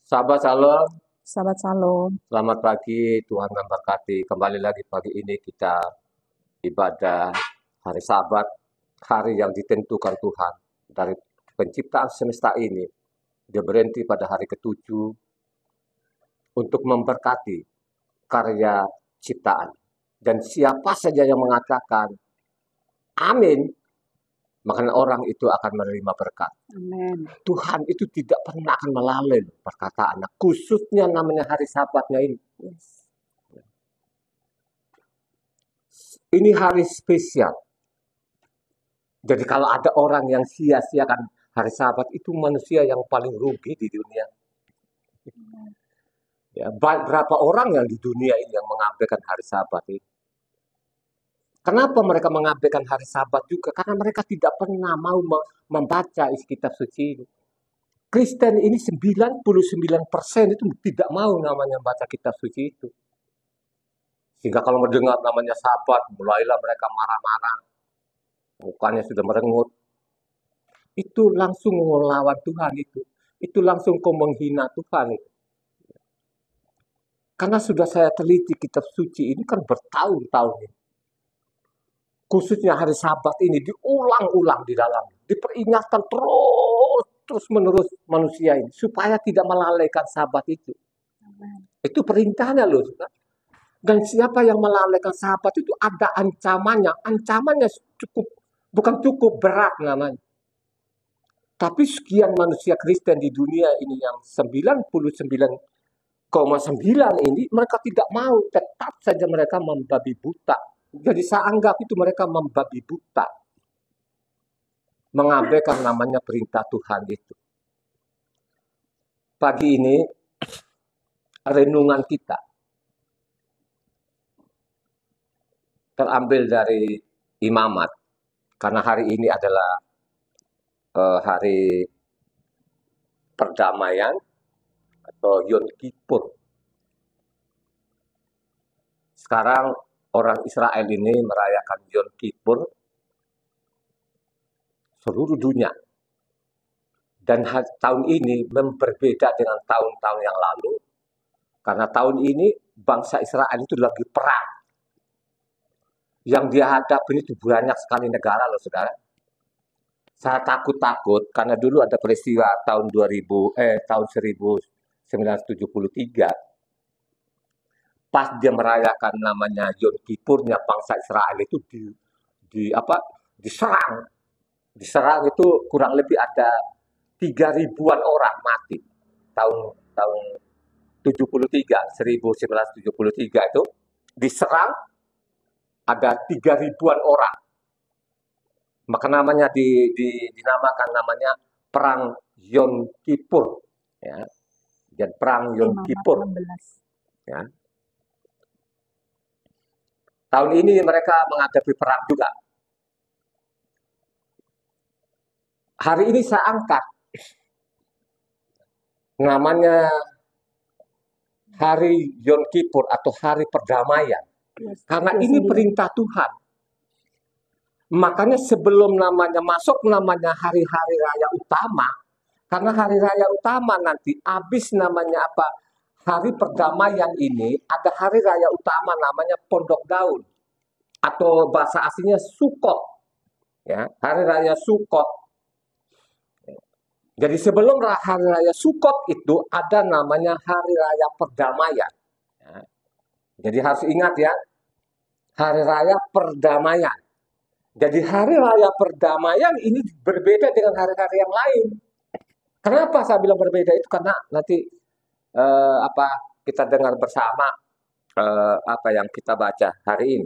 Sahabat Shalom, Sahabat Shalom. selamat pagi, Tuhan memberkati. Kembali lagi pagi ini kita ibadah hari Sabat, hari yang ditentukan Tuhan. Dari penciptaan semesta ini, dia berhenti pada hari ketujuh untuk memberkati karya ciptaan. Dan siapa saja yang mengatakan amin, maka orang itu akan menerima berkat. Amin. Tuhan itu tidak pernah akan melalui perkataannya, khususnya namanya hari Sabatnya ini. Yes. Ini hari spesial. Jadi kalau ada orang yang sia-siakan hari Sabat, itu manusia yang paling rugi di dunia. Ya, berapa orang yang di dunia ini yang mengabaikan hari Sabat ini? Kenapa mereka mengabaikan hari Sabat juga? Karena mereka tidak pernah mau membaca isi kitab suci ini. Kristen ini 99% itu tidak mau namanya baca kitab suci itu. Sehingga kalau mendengar namanya Sabat, mulailah mereka marah-marah. Mukanya sudah merengut. Itu langsung melawan Tuhan itu. Itu langsung kau menghina Tuhan itu. Karena sudah saya teliti kitab suci ini kan bertahun-tahun ini. Khususnya hari Sabat ini diulang-ulang di dalam. Diperingatkan terus menerus manusia ini. Supaya tidak melalaikan Sabat itu. Itu perintahnya loh. Dan siapa yang melalaikan Sabat itu ada ancamannya. Ancamannya bukan cukup berat namanya. Tapi sekian manusia Kristen di dunia ini yang 99,9 ini mereka tidak mau, tetap saja mereka membabi buta. Jadi saya anggap itu mereka membabi buta. Mengabaikan namanya perintah Tuhan itu. Pagi ini renungan kita terambil dari Imamat. Karena hari ini adalah hari perdamaian atau Yom Kippur. Sekarang orang Israel ini merayakan Yom Kippur seluruh dunia. Dan tahun ini berbeda dengan tahun-tahun yang lalu. Karena tahun ini bangsa Israel itu lagi perang. Yang dia hadapi itu banyak sekali negara loh saudara. Saya takut-takut karena dulu ada peristiwa tahun 1973. Pas dia merayakan namanya Yom Kippurnya bangsa Israel itu diserang. Diserang itu kurang lebih ada 3.000-an orang mati. Tahun 1973 itu diserang ada 3.000-an orang. Maka namanya dinamakan namanya Perang Yom Kippur. Ya. Dan Perang Yom Kippur. Ya. Tahun ini mereka menghadapi perang juga. Hari ini saya angkat namanya Hari Yom Kippur atau Hari Perdamaian. Karena ini perintah Tuhan. Makanya sebelum namanya masuk namanya hari-hari raya utama, karena hari raya utama nanti habis namanya apa? Hari perdamaian ini ada hari raya utama namanya Pondok Daun atau bahasa aslinya Sukot. Ya, hari raya Sukot. Jadi sebelum hari raya Sukot itu ada namanya hari raya perdamaian. Ya. Jadi harus ingat ya, hari raya perdamaian. Jadi hari raya perdamaian ini berbeda dengan hari-hari yang lain. Kenapa saya bilang berbeda itu? Karena nanti kita dengar bersama apa yang kita baca hari ini.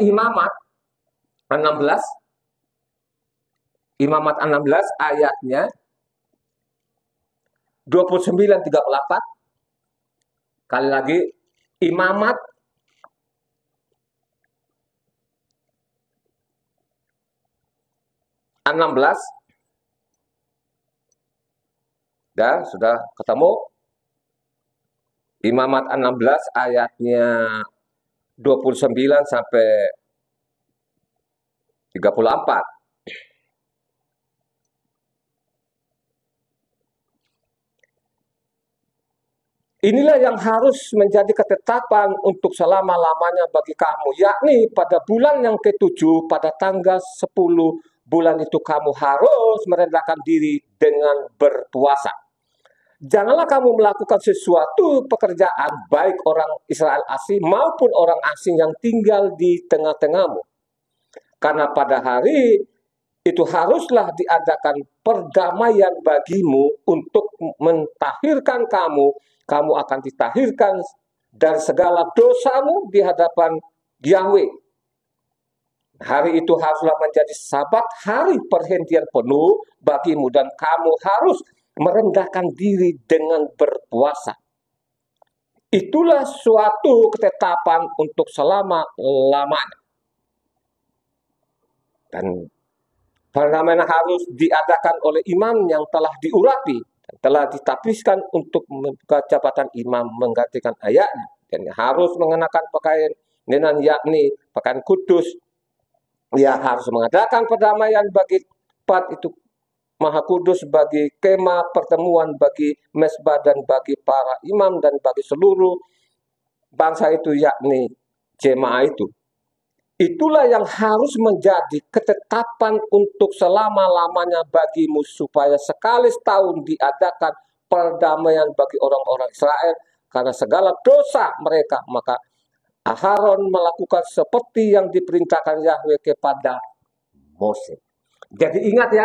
Imamat 16 ayatnya 29-34. Kali lagi Imamat 16. Dan sudah ketemu Imamat 16 ayatnya 29 sampai 34. Inilah yang harus menjadi ketetapan untuk selama-lamanya bagi kamu, yakni pada bulan yang ketujuh, pada tanggal 10 bulan itu kamu harus merendahkan diri dengan berpuasa. Janganlah kamu melakukan sesuatu pekerjaan, baik orang Israel asing maupun orang asing yang tinggal di tengah-tengahmu. Karena pada hari itu haruslah diadakan perdamaian bagimu untuk mentahirkan kamu. Kamu akan ditahirkan dari segala dosamu di hadapan Yahweh. Hari itu haruslah menjadi sabat, hari perhentian penuh bagimu, dan kamu harus merendahkan diri dengan berpuasa. Itulah suatu ketetapan untuk selama-lamanya. Dan perdamaian harus diadakan oleh imam yang telah diurapi, telah ditapiskan untuk jabatan imam menggantikan ayatnya, dan harus mengenakan pakaian dengan yakni pakaian kudus. Ia harus mengadakan perdamaian bagi tempat itu maha kudus, bagi kemah pertemuan, bagi mesbah, dan bagi para imam, dan bagi seluruh bangsa itu, yakni jemaah itu. Itulah yang harus menjadi ketetapan untuk selama-lamanya bagimu, supaya sekali setahun diadakan perdamaian bagi orang-orang Israel karena segala dosa mereka. Maka Aharon melakukan seperti yang diperintahkan Yahweh kepada Mose. Jadi ingat ya,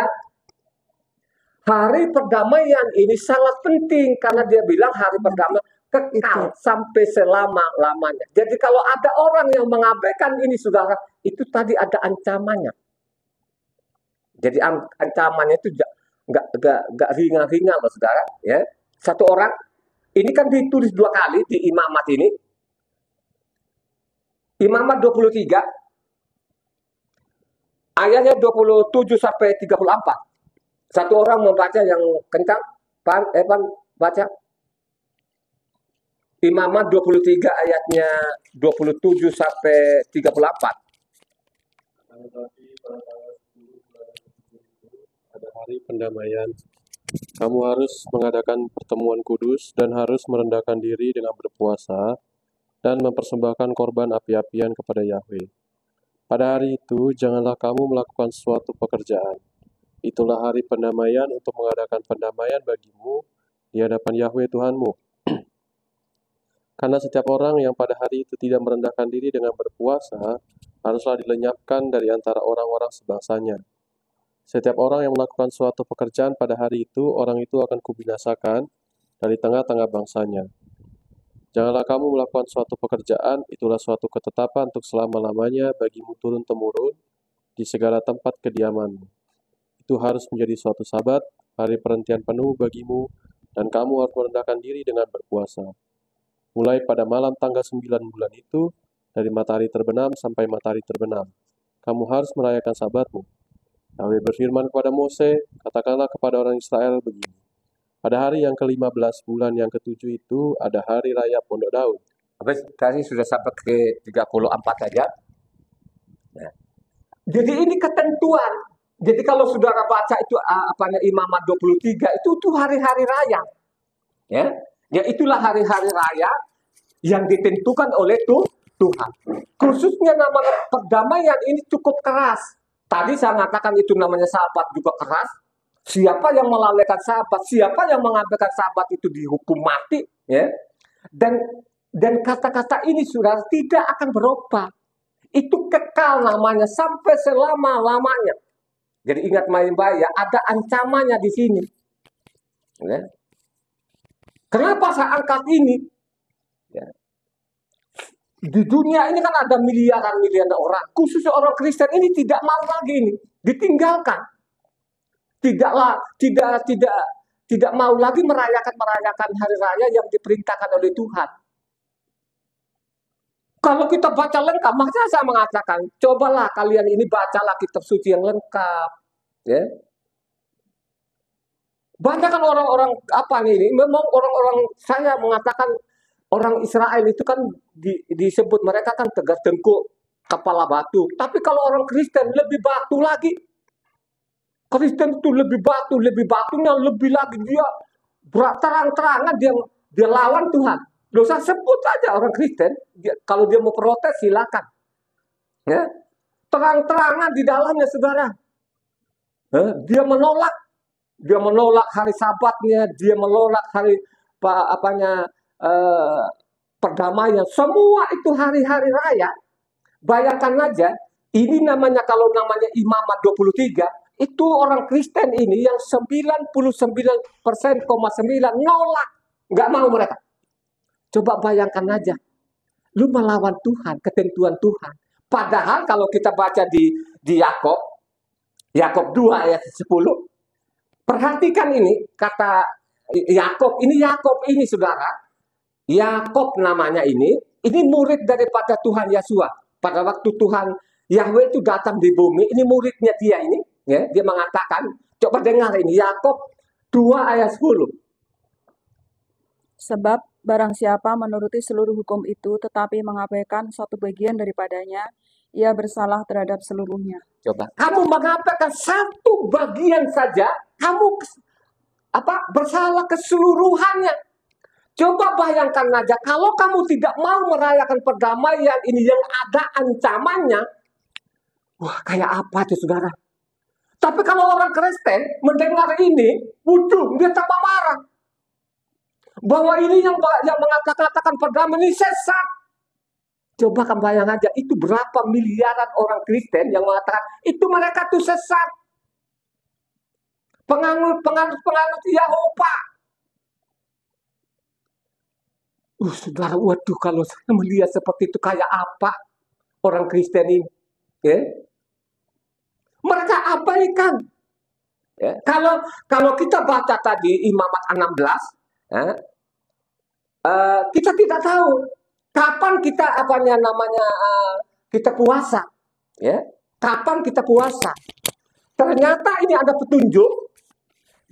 hari perdamaian ini sangat penting karena dia bilang hari perdamaian kekal sampai selama-lamanya. Jadi kalau ada orang yang mengabaikan ini, saudara, itu tadi ada ancamannya. Jadi ancamannya itu nggak ringan-ringan loh, saudara. Ya, satu orang ini kan ditulis 2 kali di Imamat ini. Imamat 23 ayatnya 27 sampai 34. Satu orang membaca yang kencang, Evan baca. Imamat 23 ayatnya 27 sampai 34. Pada hari pendamaian, kamu harus mengadakan pertemuan kudus dan harus merendahkan diri dengan berpuasa dan mempersembahkan korban api-apian kepada Yahweh. Pada hari itu, janganlah kamu melakukan suatu pekerjaan. Itulah hari pendamaian untuk mengadakan pendamaian bagimu di hadapan Yahweh Tuhanmu. Karena setiap orang yang pada hari itu tidak merendahkan diri dengan berpuasa, haruslah dilenyapkan dari antara orang-orang sebangsanya. Setiap orang yang melakukan suatu pekerjaan pada hari itu, orang itu akan kubinasakan dari tengah-tengah bangsanya. Janganlah kamu melakukan suatu pekerjaan, itulah suatu ketetapan untuk selama-lamanya bagimu turun-temurun di segala tempat kediamanmu. Itu harus menjadi suatu sabat, hari perhentian penuh bagimu, dan kamu harus merendahkan diri dengan berpuasa. Mulai pada malam tanggal 9 bulan itu, dari matahari terbenam sampai matahari terbenam, kamu harus merayakan sabatmu. Yahweh berfirman kepada Mose, katakanlah kepada orang Israel begini. Pada hari yang ke-15 bulan yang ke-7 itu, ada hari raya Pondok Daun. Habis tadi sudah sampai ke 34 saja. Nah, jadi ini ketentuan. Jadi kalau saudara baca itu Imamat 23 itu hari-hari raya. Ya, itulah hari-hari raya yang ditentukan oleh Tuhan. Khususnya namanya perdamaian ini cukup keras. Tadi saya mengatakan itu namanya sabat juga keras. Siapa yang melalaikan sabat, siapa yang mengabaikan sabat itu dihukum mati. Ya. Dan kata-kata ini saudara tidak akan berubah. Itu kekal namanya sampai selama-lamanya. Jadi ingat baik-baik ya, ada ancamannya di sini. Ya. Kenapa saya angkat ini? Ya. Di dunia ini kan ada miliaran-miliaran orang, khususnya orang Kristen ini tidak mau lagi ini, ditinggalkan. Tidak mau lagi merayakan hari raya yang diperintahkan oleh Tuhan. Kalau kita baca lengkap, makanya saya mengatakan, cobalah kalian ini bacalah kitab suci yang lengkap. Ya. Banyak kan orang-orang ini, memang orang-orang saya mengatakan orang Israel itu kan disebut mereka kan tegar tengkuk, kepala batu. Tapi kalau orang Kristen lebih batu lagi. Kristen itu lebih batunya lebih lagi, dia terang-terangan dia Dia lawan Tuhan. Dosa sebut aja orang Kristen. Kalau dia mau protes silakan. Ya, terang-terangan di dalamnya saudara. Dia menolak hari Sabatnya, dia menolak hari perdamaian. Semua itu hari-hari raya. Bayangkan aja, ini namanya kalau namanya Imamat 23, itu orang Kristen ini yang 99,9% nolak, nggak mau mereka. Coba bayangkan aja, lu melawan Tuhan, ketentuan Tuhan. Padahal kalau kita baca di Yakub 2 ayat 10, perhatikan ini kata Yakub ini saudara, Yakub namanya ini murid daripada Tuhan Yesus. Pada waktu Tuhan Yahweh itu datang di bumi, ini muridnya dia ini, ya, dia mengatakan, coba dengar ini Yakub 2 ayat 10. Sebab barang siapa menuruti seluruh hukum itu tetapi mengabaikan satu bagian daripadanya, ia bersalah terhadap seluruhnya. Coba, kamu mengabaikan satu bagian saja, kamu bersalah keseluruhannya. Coba bayangkan aja, kalau kamu tidak mau merayakan perdamaian ini yang ada ancamannya, wah kayak apa itu saudara? Tapi kalau orang Kristen mendengar ini, dia tambah marah. Bahwa ini yang mengatakan perdamaian ini sesat. Coba kamu bayangkan aja, itu berapa miliaran orang Kristen yang mengatakan, itu mereka tuh sesat. Penganut Yahova. Saudara, waduh kalau saya melihat seperti itu kayak apa orang Kristen ini? Ya? Mereka abaikan. Ya? Kalau kita baca tadi Imamat 16, ya, kita tidak tahu kapan kita kita puasa. Ya? Kapan kita puasa? Ternyata ini ada petunjuk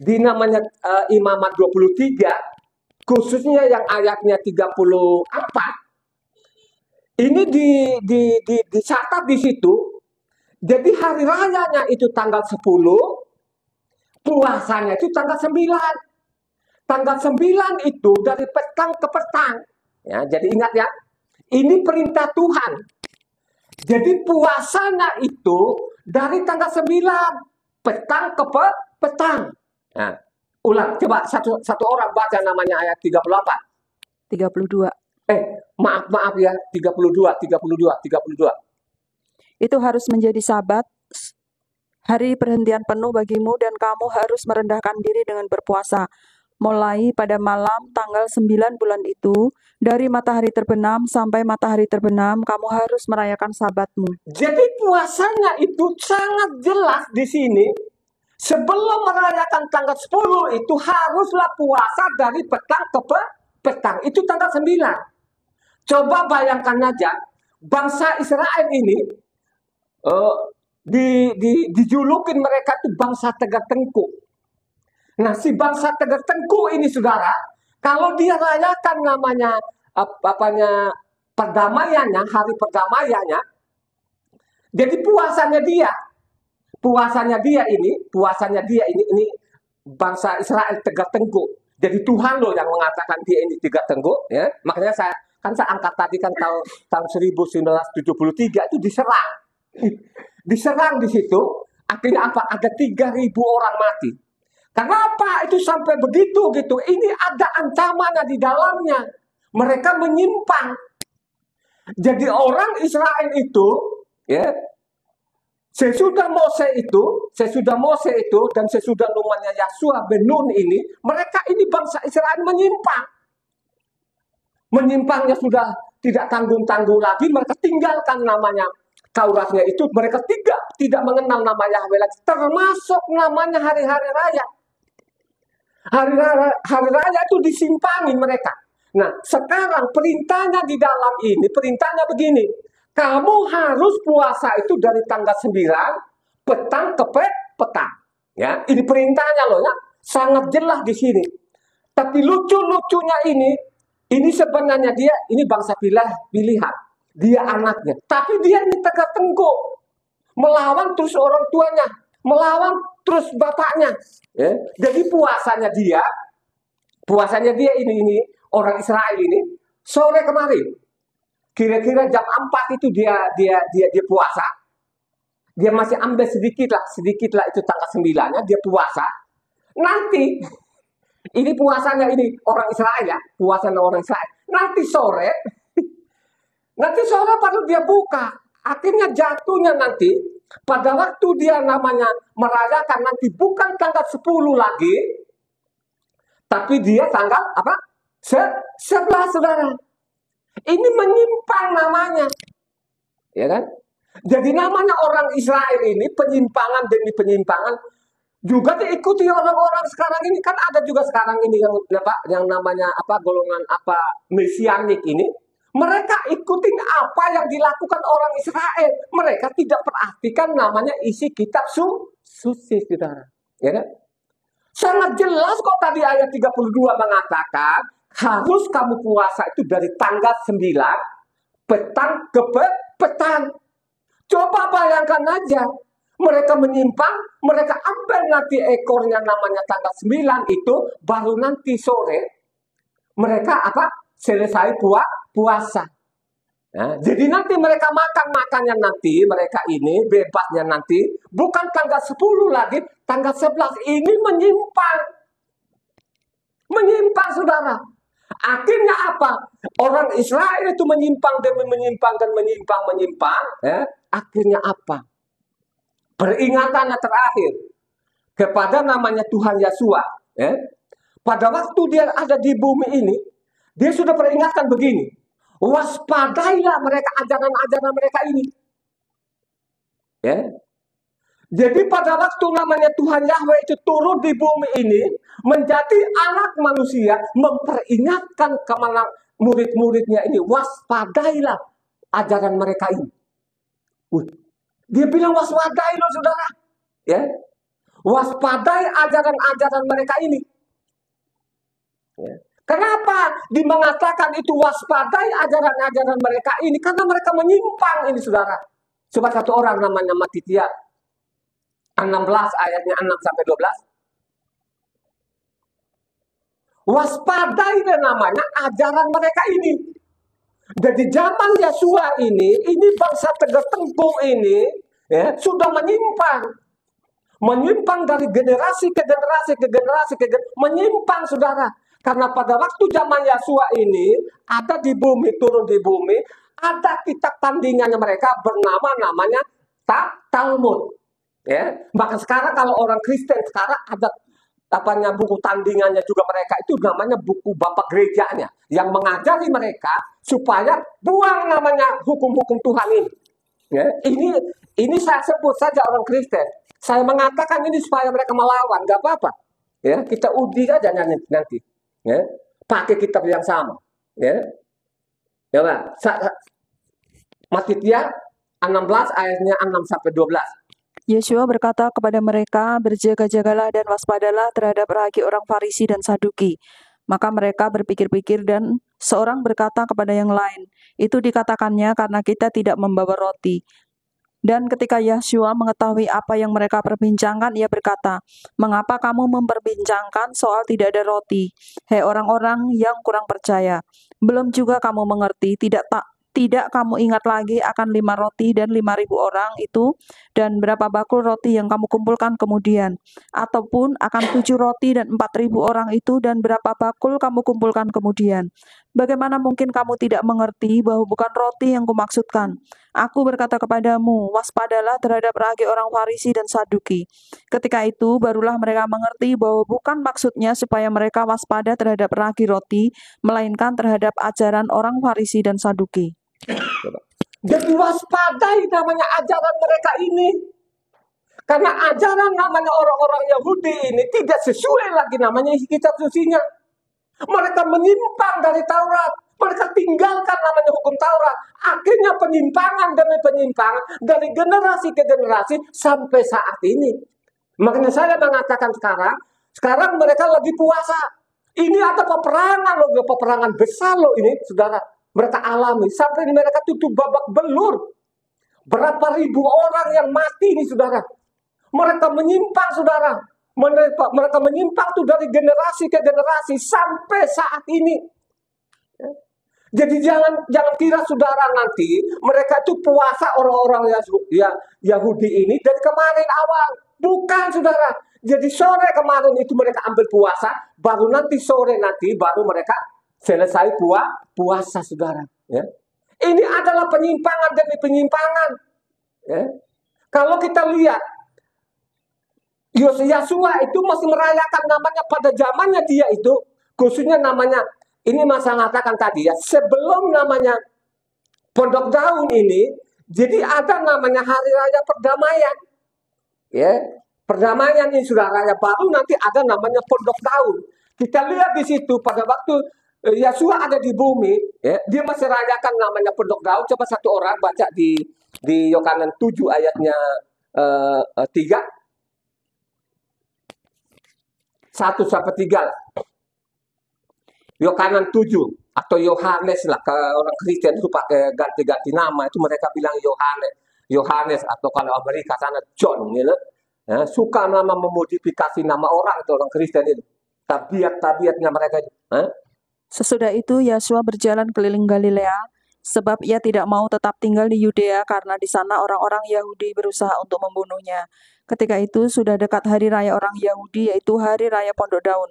di namanya Imamat 23. Khususnya yang ayatnya 34, ini dicatat di situ. Jadi hari rayanya itu tanggal 10, puasanya itu tanggal 9. Tanggal 9 itu dari petang ke petang. Ya, jadi ingat ya, ini perintah Tuhan. Jadi puasanya itu dari tanggal 9, petang ke petang. Nah, ulang, coba satu orang baca namanya ayat 38. 32. Maaf ya, 32. Itu harus menjadi sabat, hari perhentian penuh bagimu, dan kamu harus merendahkan diri dengan berpuasa. Mulai pada malam tanggal 9 bulan itu, dari matahari terbenam sampai matahari terbenam, kamu harus merayakan sabatmu. Jadi puasanya itu sangat jelas di sini. Sebelum merayakan tanggal 10 itu haruslah puasa dari petang ke petang. Itu tanggal 9. Coba bayangkan aja, bangsa Israel ini dijulukin mereka itu bangsa tegak tengkuk. Nah, si bangsa tegak tengkuk ini saudara, kalau dia rayakan namanya perdamaiannya, hari perdamaiannya, jadi puasanya dia ini bangsa Israel tegak tengkuk. Jadi Tuhan loh yang mengatakan dia ini tegak tengkuk, ya. Makanya saya angkat tadi kan tahun 1973 itu diserang. Diserang di situ, akhirnya apa? Ada 3.000 orang mati. Kenapa itu sampai begitu gitu? Ini ada ancamannya di dalamnya. Mereka menyimpang. Jadi orang Israel itu, ya, Sesudah Mose itu dan sesudah namanya Yosua bin Nun ini, mereka ini bangsa Israel menyimpang. Menyimpangnya sudah tidak tanggung-tanggung lagi, mereka tinggalkan namanya Tauratnya itu, mereka tidak mengenal nama Yahweh lagi, termasuk namanya hari-hari raya. Hari raya itu disimpangi mereka. Nah, sekarang perintahnya di dalam ini, perintahnya begini. Kamu harus puasa itu dari tanggal 9 petang ke petang. Ya, ini perintahnya loh ya, sangat jelas di sini. Tapi lucunya ini sebenarnya ini bangsa pilihan. Dia anaknya, tapi dia ini tegak tengkuk, melawan terus orang tuanya, melawan terus bapaknya. Ya. Jadi puasanya dia Puasanya dia ini orang Israel ini sore kemarin. Kira-kira jam 4 itu dia puasa. Dia masih ambil sedikit lah itu tanggal 9-nya dia puasa. Nanti ini puasanya ini orang Israel ya, puasanya orang Israel. Nanti sore pada dia buka. Akhirnya jatuhnya nanti pada waktu dia namanya merayakan nanti bukan tanggal 10 lagi, tapi dia tanggal apa? 11, saudara. Ini menyimpang namanya, ya kan? Jadi namanya orang Israel ini penyimpangan demi penyimpangan juga diikuti orang-orang sekarang ini. Kan ada juga sekarang ini yang namanya golongan mesianik ini. Mereka ikutin apa yang dilakukan orang Israel. Mereka tidak perhatikan namanya isi kitab suci, saudara. Ya kan? Sangat jelas kok tadi ayat 32 mengatakan harus kamu puasa itu dari tanggal 9 petang ke petang. Coba bayangkan aja, mereka menyimpang, mereka ambil nanti ekornya namanya tanggal 9 itu, baru nanti sore mereka selesai puasa. Nah, jadi nanti mereka makannya nanti, mereka ini bebasnya nanti, bukan tanggal 10 lagi, tanggal 11. Ini menyimpang. Menyimpang, saudara. Akhirnya apa? Orang Israel itu menyimpang demi menyimpang dan menyimpang. Ya. Akhirnya apa? Peringatannya terakhir kepada namanya Tuhan Yesua. Ya. Pada waktu dia ada di bumi ini, dia sudah peringatkan begini. Waspadailah mereka ajaran-ajaran mereka ini. Ya. Jadi pada waktu namanya Tuhan Yahweh itu turun di bumi ini, menjadi anak manusia, memperingatkan kepada murid-muridnya ini, waspadailah ajaran mereka ini. Dia bilang waspadai loh, saudara. Ya. Waspadai ajaran-ajaran mereka ini. Ya. Kenapa mengatakan itu waspadai ajaran-ajaran mereka ini? Karena mereka menyimpang ini, saudara. Coba satu orang namanya Matitia 16 ayatnya 6-12. Waspadai namanya ajaran mereka ini. Jadi zaman Yesua ini bangsa Tegar Tengkung ini ya, sudah menyimpang dari generasi ke generasi menyimpang, saudara. Karena pada waktu zaman Yesua ini ada di bumi, turun di bumi, ada kitab tandingannya mereka namanya Talmud. Ya, maka sekarang kalau orang Kristen sekarang ada buku tandingannya juga mereka itu namanya buku bapak gerejanya yang mengajari mereka supaya buang namanya hukum-hukum Tuhan ini. Ya, ini saya sebut saja orang Kristen. Saya mengatakan ini supaya mereka melawan, nggak apa-apa. Ya, kita uji aja nanti. Ya, pakai kitab yang sama. Ya, ya Pak. Matitia 16 ayatnya 6-12. Yesua berkata kepada mereka, berjaga-jagalah dan waspadalah terhadap rahayu orang Farisi dan Saduki. Maka mereka berpikir-pikir dan seorang berkata kepada yang lain, itu dikatakannya karena kita tidak membawa roti. Dan ketika Yesua mengetahui apa yang mereka perbincangkan, ia berkata, mengapa kamu memperbincangkan soal tidak ada roti? Hei orang-orang yang kurang percaya, belum juga kamu mengerti, tidak kamu ingat lagi akan 5 roti dan 5.000 orang itu, dan berapa bakul roti yang kamu kumpulkan kemudian, ataupun akan 7 roti dan 4.000 orang itu, dan berapa bakul kamu kumpulkan kemudian. Bagaimana mungkin kamu tidak mengerti bahwa bukan roti yang kumaksudkan? Aku berkata kepadamu, waspadalah terhadap rahayu orang Farisi dan Saduki. Ketika itu barulah mereka mengerti bahwa bukan maksudnya supaya mereka waspada terhadap rahayu roti, melainkan terhadap ajaran orang Farisi dan Saduki. Jadi waspadai namanya ajaran mereka ini. Karena ajaran namanya orang-orang Yahudi ini tidak sesuai lagi namanya kitab sucinya. Mereka menyimpang dari Taurat. Mereka tinggalkan namanya hukum Taurat. Akhirnya penyimpangan demi penyimpangan dari generasi ke generasi sampai saat ini. Makanya saya mengatakan sekarang mereka lagi puasa. Ini ada peperangan loh, peperangan besar loh ini, saudara. Mereka alami sampai mereka tutup babak belur. Berapa ribu orang yang mati ini, saudara. Mereka menyimpang, saudara. Mereka menyimpang tuh dari generasi ke generasi sampai saat ini. Jadi jangan kira saudara nanti mereka itu puasa orang-orang Yahudi ini dari kemarin awal. Bukan saudara. Jadi sore kemarin itu mereka ambil puasa, baru nanti sore nanti baru mereka selesai puasa saudara. Ya. Ini adalah penyimpangan demi penyimpangan. Ya. Kalau kita lihat Yosua itu masih merayakan namanya pada zamannya dia itu, khususnya namanya, ini masa mengatakan tadi ya, sebelum namanya Pondok Daun ini, jadi ada namanya Hari Raya Perdamaian. Ya, perdamaian ini saudara ya, baru nanti ada namanya Pondok Daun. Kita lihat di situ pada waktu Yosua ada di bumi, ya, dia masih rayakan namanya Pondok Daun. Coba satu orang baca di Yohanes 7 ayatnya 3. 1 sampai 3 lah. Yohanes 7 atau Yohanes lah, ke orang Kristen itu pakai ganti-ganti nama, itu mereka bilang Yohanes atau kalau Amerika sana John gitu. Ya, suka nama memodifikasi nama orang itu orang Kristen itu. Tabiat-tabiatnya mereka itu. Sesudah itu Yosua berjalan keliling Galilea, sebab ia tidak mau tetap tinggal di Yudea karena di sana orang-orang Yahudi berusaha untuk membunuhnya. Ketika itu sudah dekat hari raya orang Yahudi, yaitu hari raya Pondok Daun.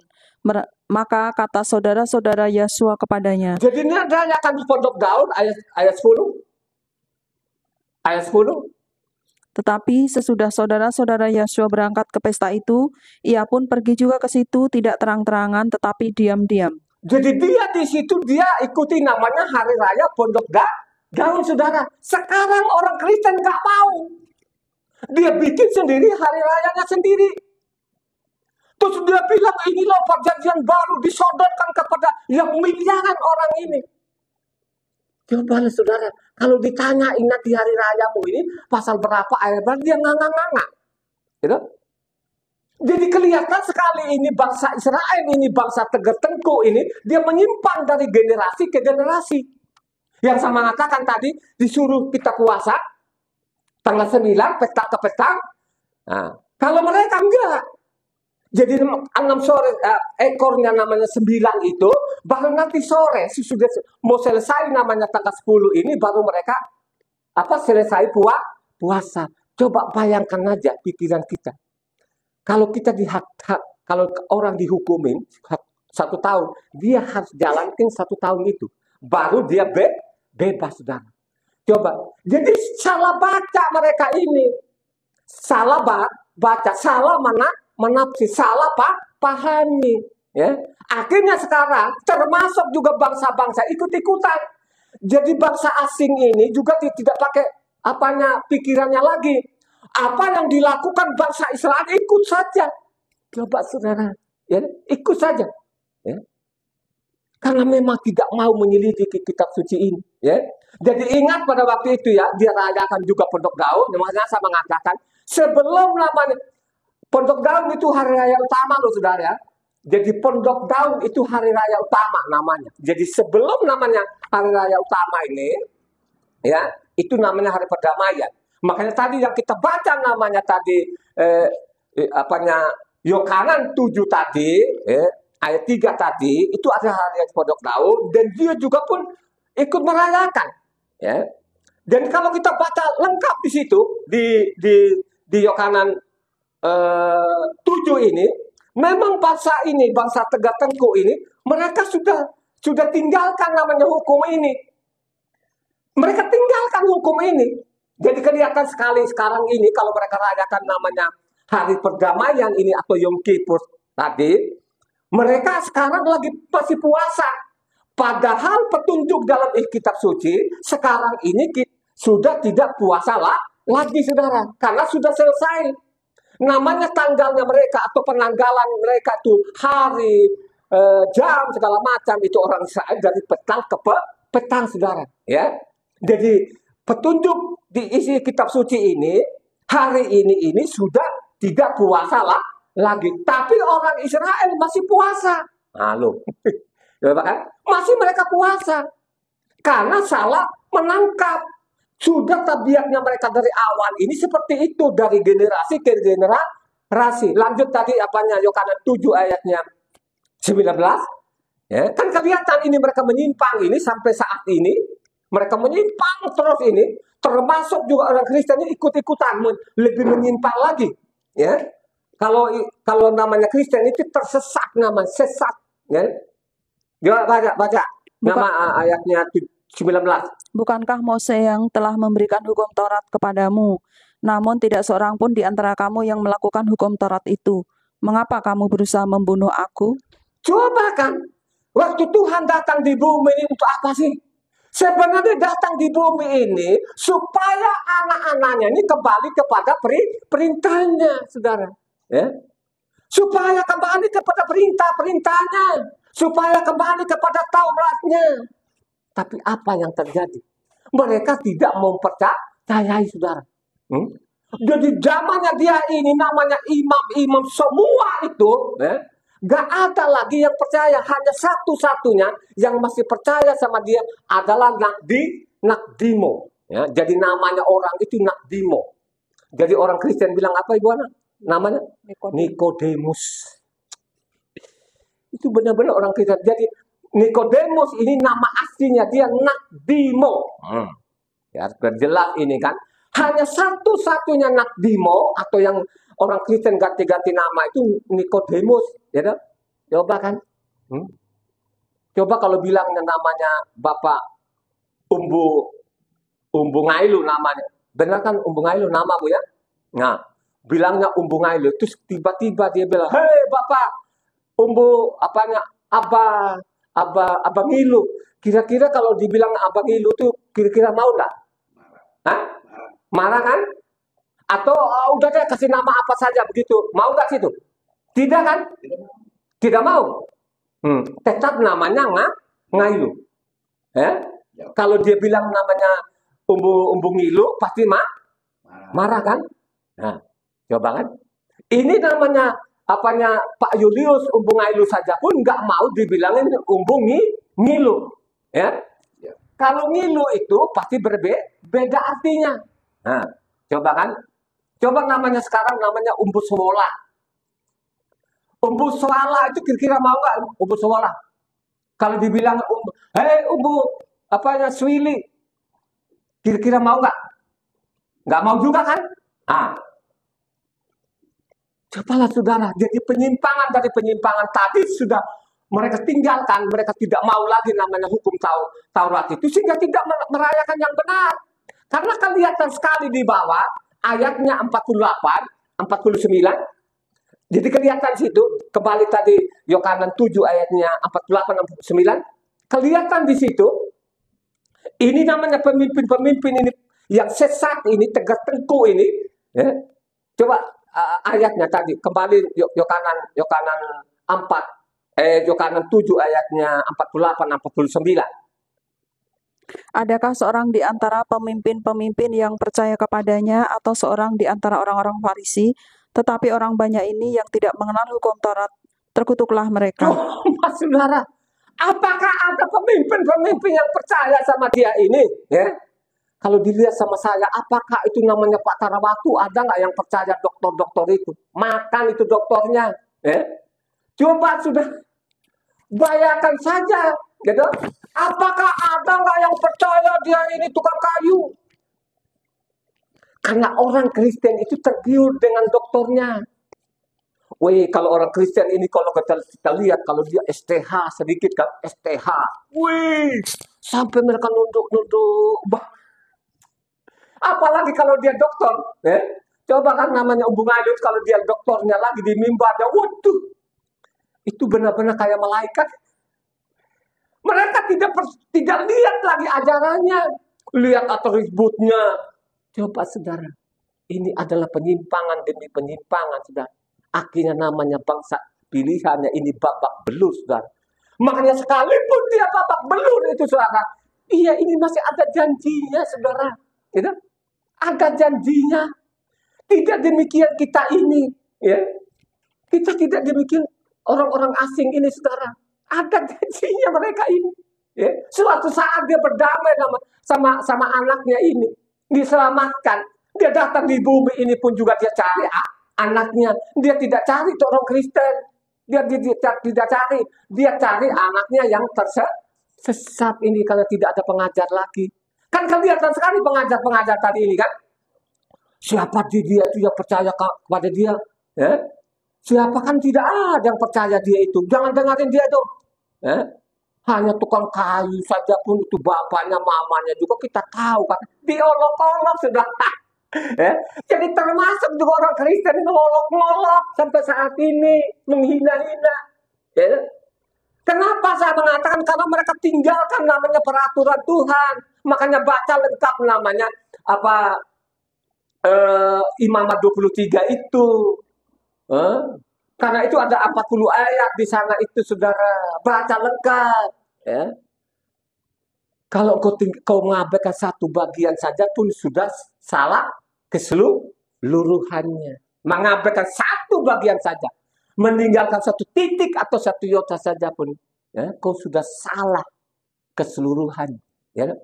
Maka kata saudara-saudara Yosua kepadanya. Jadi ini rayakan di Pondok Daun ayat 10. Ayat 10. Tetapi sesudah saudara-saudara Yosua berangkat ke pesta itu, ia pun pergi juga ke situ, tidak terang-terangan tetapi diam-diam. Jadi dia di situ dia ikuti namanya Hari Raya Pondok Daun saudara. Sekarang orang Kristen nggak mau. Dia bikin sendiri hari rayanya sendiri. Terus dia bilang ini loh perjanjian baru disodorkan kepada yang miliaran orang ini. Coba saudara, kalau ditanyain nanti hari rayamu ini pasal berapa ayat berapa, dia nganga-nganga. Gitu? Jadi kelihatan sekali ini bangsa Israel, ini bangsa Tegar Tengku ini, dia menyimpang dari generasi ke generasi. Yang saya mengatakan tadi, disuruh kita puasa, tanggal 9, petang ke petang. Nah, kalau mereka enggak. Jadi 6 sore, ekornya namanya 9 itu, baru nanti sore, sudah mau selesai namanya tanggal 10 ini, baru mereka selesai puasa. Coba bayangkan aja pikiran kita. Kalau kita kalau orang dihukumin 1 tahun, dia harus jalankan 1 tahun itu, baru dia bebas saudara. Coba, jadi salah baca mereka ini, salah baca, salah menafsir, salah pahami. Ya, akhirnya sekarang termasuk juga bangsa-bangsa ikut-ikutan. Jadi bangsa asing ini juga tidak pakai pikirannya lagi. Apa yang dilakukan bangsa Israel ikut saja. Coba saudara, ya, ikut saja. Ya. Karena memang tidak mau menyelidiki kitab suci ini. Ya. Jadi ingat pada waktu itu ya, dia rayakan juga Pondok Daun. Makanya saya mengatakan, sebelum namanya Pondok Daun itu hari raya utama loh saudara ya. Jadi Pondok Daun itu hari raya utama namanya. Jadi sebelum namanya hari raya utama ini, ya, itu namanya hari perdamaian. Makanya tadi yang kita baca namanya tadi Yohanes 7 tadi, ayat 3 tadi, itu ada hari Pondok Daun dan dia juga pun ikut merayakan, ya. Dan kalau kita baca lengkap di situ di Yohanes 7 ini, memang bangsa Tegar Tengku ini, mereka sudah tinggalkan namanya hukum ini. Mereka tinggalkan hukum ini. Jadi kelihatan sekali sekarang ini kalau mereka rayakan namanya hari perdamaian ini atau Yom Kippur tadi, mereka sekarang masih puasa. Padahal petunjuk dalam kitab suci sekarang ini sudah tidak puasa lagi saudara, karena sudah selesai. Namanya tanggalnya mereka atau penanggalan mereka itu hari, jam segala macam itu orang Israel dari petang ke petang saudara, ya. Jadi petunjuk di isi kitab suci ini hari ini sudah tidak puasa lagi, tapi orang Israel masih puasa. Halo, kan? Masih mereka puasa karena salah menangkap. Sudah tabiatnya mereka dari awal ini seperti itu, dari generasi ke rasi. Lanjut tadi apanya, Yohanes 7 ayatnya 19. Ya, kan kelihatan ini mereka menyimpang ini sampai saat ini. Mereka menyimpang terus ini. Termasuk juga orang Kristen ini ikut-ikutan lebih menyimpang lagi. Ya, kalau namanya Kristen itu tersesat, namanya sesat. Ya, coba baca nama ayatnya 19. Bukankah Mose yang telah memberikan hukum Taurat kepadamu? Namun tidak seorang pun di antara kamu yang melakukan hukum Taurat itu. Mengapa kamu berusaha membunuh aku? Coba kan, waktu Tuhan datang di bumi ini untuk apa sih? Sebenarnya datang di bumi ini supaya anak-anaknya ini kembali kepada perintahnya, saudara. Ya? Supaya kembali kepada perintah-perintahnya. Supaya kembali kepada Tauratnya. Tapi apa yang terjadi? Mereka tidak mempercayai, saudara. Jadi zamannya dia ini namanya imam-imam semua itu, gak ada lagi yang percaya. Hanya satu-satunya yang masih percaya sama dia adalah Nakdimo. Ya, jadi namanya orang itu Nakdimo. Jadi orang Kristen bilang apa ibu anak? Namanya Nikodemus. Itu benar-benar orang Kristen. Jadi Nikodemus ini nama aslinya dia Nakdimo. Ya, jelas ini kan. Hanya satu-satunya Nakdimo atau yang orang Kristen ganti-ganti nama itu Nikodemus, ya kan? Coba kan? Coba kalau bilangnya namanya Bapak Umbu Ngailu namanya. Benar kan Umbu Ngailu nama Bu ya? Nah, bilangnya Umbu Ngailu terus tiba-tiba dia bilang, "Hei Bapak Umbu apanya? Abang Ngilu." Kira-kira kalau dibilang Abang Ngilu tuh kira-kira mau enggak? Hah? Marah kan? Atau udah deh kasih nama apa saja begitu. Mau nggak situ? Tidak kan? Tidak mau. Tetap namanya Ngailu. Kalau dia bilang namanya Umbu Ngilu pasti marah kan? Nah, coba kan? Ini namanya apanya Pak Julius Umbu Ngailu saja pun nggak mau dibilangin Umbu Ngilu. Ya? Kalau Ngilu itu pasti beda artinya. Nah, coba kan? Coba namanya sekarang namanya Umbu Swala. Umbu Swala itu kira-kira mau nggak Umbu Swala? Kalau dibilang Umbu apanya Swili, kira-kira mau nggak? Nggak mau juga kan? Cobalah saudara, jadi penyimpangan dari penyimpangan tadi sudah mereka tinggalkan, mereka tidak mau lagi namanya hukum Taurat itu sehingga tidak merayakan yang benar. Karena kelihatan sekali di bawah ayatnya 48, 49. Jadi kelihatan situ, kembali tadi Yohanes 7 ayatnya 48, 49. Kelihatan di situ, ini namanya pemimpin-pemimpin ini yang sesat ini, tegak tengku ini. Ya. Coba ayatnya tadi, kembali Yohanes 7 ayatnya 48, 49. Adakah seorang di antara pemimpin-pemimpin yang percaya kepadanya atau seorang di antara orang-orang Farisi? Tetapi orang banyak ini yang tidak mengenal hukum Taurat, terkutuklah mereka. Mas saudara, apakah ada pemimpin-pemimpin yang percaya sama dia ini? Ya? Kalau dilihat sama saya, apakah itu namanya Pak Tarawatu? Ada nggak yang percaya dokter-dokter itu? Makan itu dokternya. Ya? Coba sudah, bayangkan saja. Gitu? Apakah ada nggak yang percaya dia ini tukang kayu? Karena orang Kristen itu tergiur dengan dokternya. Wih, kalau orang Kristen ini kalau kita lihat kalau dia STH sedikit kan STH. Wih, sampai mereka nunduk. Apalagi kalau dia dokter, ya. Coba kan namanya Umbu Ngailu kalau dia dokternya lagi di mimbarnya, waduh. Itu benar-benar kayak malaikat. Mereka tidak lihat lagi ajarannya, lihat atributnya. Coba saudara, ini adalah penyimpangan demi penyimpangan, saudara. Akhirnya namanya bangsa pilihannya ini babak belur, saudara. Makanya sekalipun dia babak belur itu, saudara, iya ini masih ada janjinya, saudara. Gitu? Ada janjinya. Tidak demikian kita ini, ya. Kita tidak demikian orang-orang asing ini, saudara. Ada janjinya mereka ini. Ya. Suatu saat dia berdamai sama anaknya ini. Diselamatkan. Dia datang di bumi ini pun juga dia cari anaknya. Dia tidak cari orang Kristen. Dia tidak cari. Dia cari anaknya yang tersesat ini karena tidak ada pengajar lagi. Kan kelihatan sekali pengajar-pengajar tadi ini kan. Siapa dia itu yang percaya kepada dia? Ya? Siapa kan tidak ada yang percaya dia itu. Jangan dengerin dia dong. Ya? Hanya tukang kayu saja pun itu bapaknya, mamanya juga kita tahu kan. Diolok-olok sudah. Ya? Jadi termasuk juga orang Kristen itu olok-olok sampai saat ini. Menghina-hina. Ya? Kenapa saya mengatakan? Karena mereka tinggalkan namanya peraturan Tuhan. Makanya baca lengkap namanya Imamat 23 itu. Karena itu ada 40 ayat di sana itu, saudara. Baca lengkap. Ya. Kalau kau mengabaikan satu bagian saja pun sudah salah keseluruhannya. Mengabaikan satu bagian saja. Meninggalkan satu titik atau satu iota saja pun. Ya, kau sudah salah keseluruhan. Ya.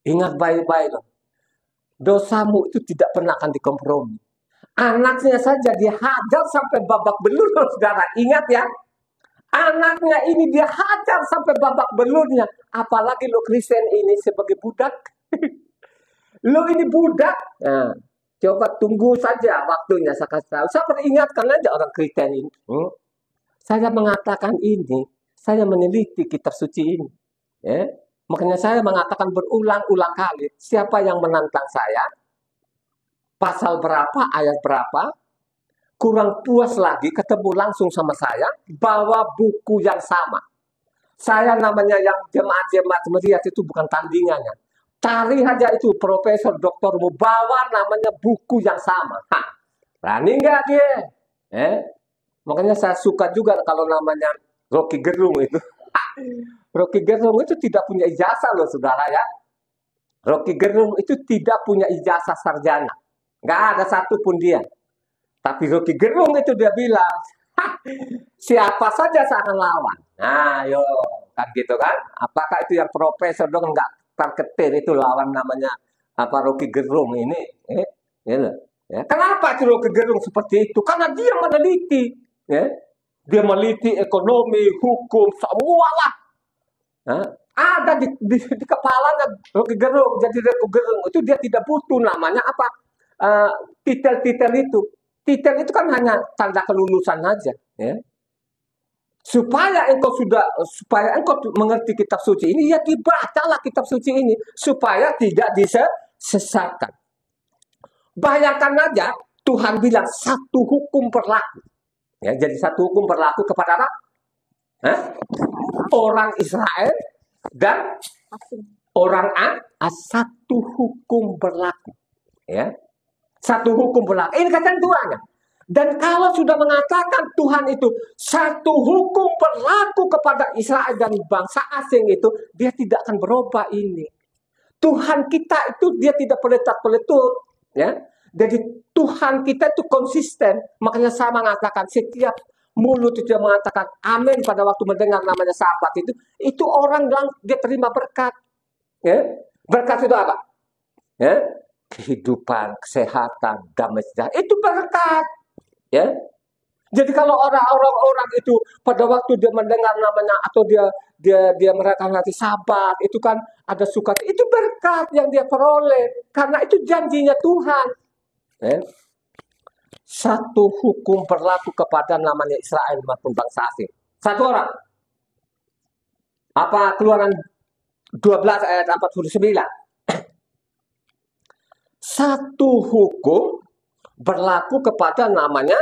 Ingat baik-baik. Dosamu itu tidak pernah akan dikompromi. Anaknya saja dia hajar sampai babak belur, saudara. Ingat ya. Anaknya ini dia hajar sampai babak belurnya. Apalagi lo Kristen ini sebagai budak. Lo ini budak. Nah, coba tunggu saja waktunya. Saya peringatkan aja orang Kristen ini. Saya mengatakan ini. Saya meneliti kitab suci ini. Ya. Makanya saya mengatakan berulang-ulang kali. Siapa yang menantang saya? Pasal berapa, ayat berapa? Kurang puas lagi ketemu langsung sama saya, bawa buku yang sama. Saya namanya yang jemaat-jemaat melihat itu bukan tandingannya. Cari aja itu profesor, doktor, mau bawa namanya buku yang sama. Hah, berani nggak dia? Makanya saya suka juga kalau namanya Rocky Gerung itu. Rocky Gerung itu tidak punya ijazah loh, saudara ya. Rocky Gerung itu tidak punya ijazah sarjana. Nggak ada satupun dia. Tapi Rocky Gerung itu dia bilang, siapa saja saya akan lawan. Nah, yo, kan gitu kan? Apakah itu yang profesor dong nggak targetin itu lawan namanya Rocky Gerung ini? Gitu. Ya. Kenapa itu Rocky Gerung seperti itu? Karena dia meneliti. Ya. Dia meneliti ekonomi, hukum, semua lah. Nah, ada di kepalanya Rocky Gerung. Jadi Rocky Gerung itu dia tidak butuh namanya titel-titel itu. Titel itu kan hanya tanda kelulusan aja, ya. Supaya engkau mengerti kitab suci ini, ya dibacalah kitab suci ini supaya tidak disesatkan. Bayangkan aja Tuhan bilang satu hukum berlaku. Ya, jadi satu hukum berlaku kepada apa? Orang Israel dan orang satu hukum berlaku. Ya. Satu hukum berlaku. Ini ketentuannya. Dan kalau sudah mengatakan Tuhan itu satu hukum berlaku kepada Israel dan bangsa asing itu, dia tidak akan berubah ini. Tuhan kita itu dia tidak peletat-peletut. Ya. Jadi Tuhan kita itu konsisten. Makanya saya mengatakan setiap mulut itu yang mengatakan amin pada waktu mendengar namanya Sabat itu orang dia terima berkat. Ya. Berkat itu apa? Ya. Kehidupan, kesehatan, damai sejahtera, itu berkat. Ya. Jadi kalau orang itu pada waktu dia mendengar namanya atau dia merayakan hari Sabat, itu kan ada sukacita, itu berkat yang dia peroleh karena itu janjinya Tuhan. Ya. Satu hukum berlaku kepada namanya Israel maupun bangsa asing. Satu orang. Keluaran 12 ayat 49. Satu hukum berlaku kepada namanya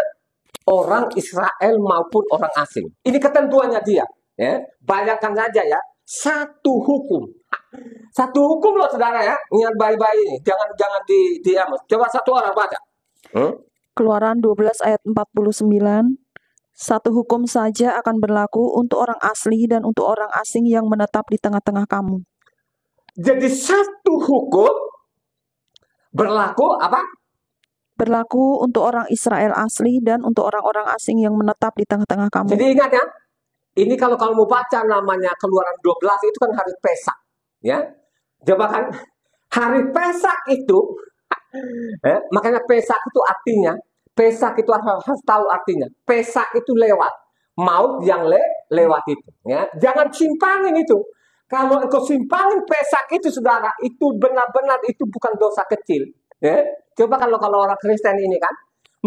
orang Israel maupun orang asing. Ini ketentuannya dia. Ya. Bayangkan saja ya, satu hukum. Satu hukum loh saudara ya. Ingat baik-baik. Jangan diam. Coba satu orang baca. Keluaran 12 ayat 49. Satu hukum saja akan berlaku untuk orang asli dan untuk orang asing yang menetap di tengah-tengah kamu. Jadi satu hukum berlaku apa? Berlaku untuk orang Israel asli dan untuk orang-orang asing yang menetap di tengah-tengah kamu. Jadi ingat ya, ini kalau kamu mau baca namanya Keluaran 12 itu kan hari Pesak. Ya, coba kan hari Pesak itu, makanya Pesak itu artinya Pesak itu harus tahu artinya. Pesak itu lewat. Maut yang lewat itu. Ya. Jangan simpangin itu. Kalau engkau simpangin pesak itu, saudara, itu benar-benar itu bukan dosa kecil. Ya. Coba kalau orang Kristen ini kan,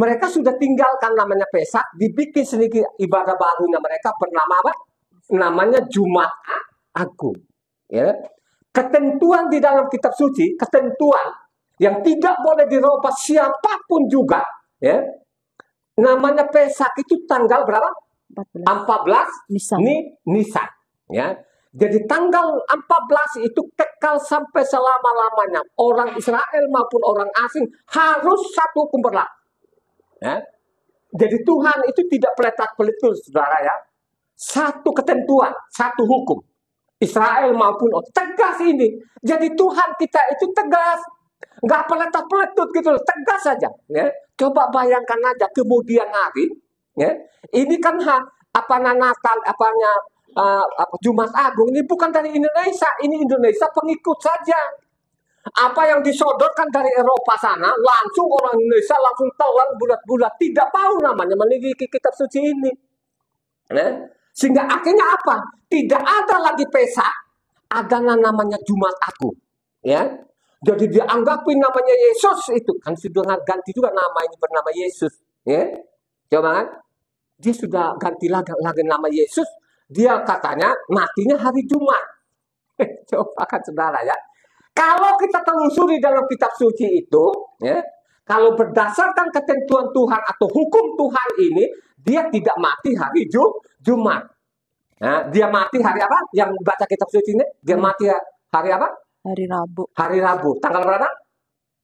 mereka sudah tinggalkan namanya pesak, dibikin sedikit ibadah barunya mereka bernama apa? Namanya Jumat Agung. Ya. Ketentuan di dalam kitab suci, ketentuan yang tidak boleh dirubah siapapun juga, ya. Namanya Pesak itu tanggal berapa? 14 Nisan, ya. Jadi tanggal 14 itu kekal sampai selama-lamanya. Orang Israel maupun orang asing harus satu hukum berlaku. Ya. Jadi Tuhan itu tidak peletak-peletur, saudara ya. Satu ketentuan, satu hukum. Israel maupun tegas ini. Jadi Tuhan kita itu tegas. Nggak peletak-peletut gitu loh, tegas saja. Ya. Coba bayangkan aja kemudian hari, ya. Ini kan Natal, Jumat Agung ini bukan dari Indonesia, ini Indonesia pengikut saja. Apa yang disodorkan dari Eropa sana, langsung orang Indonesia langsung telan bulat-bulat, tidak tahu namanya memiliki kitab suci ini. Ya. Sehingga akhirnya apa? Tidak ada lagi Pesak, ada namanya Jumat Agung. Ya. Jadi dianggapin namanya Yesus itu kan sudah ganti juga nama ini bernama Yesus. Ya. Coba kan? Dia sudah ganti lagi nama Yesus. Dia katanya matinya hari Jumat. Coba kan saudara ya. Kalau kita telusuri dalam kitab suci itu, ya, kalau berdasarkan ketentuan Tuhan atau hukum Tuhan ini, dia tidak mati hari Jumat. Nah, dia mati hari apa? Yang baca kitab suci ini, dia mati hari apa? Hari Rabu. Hari Rabu. Tanggal berapa?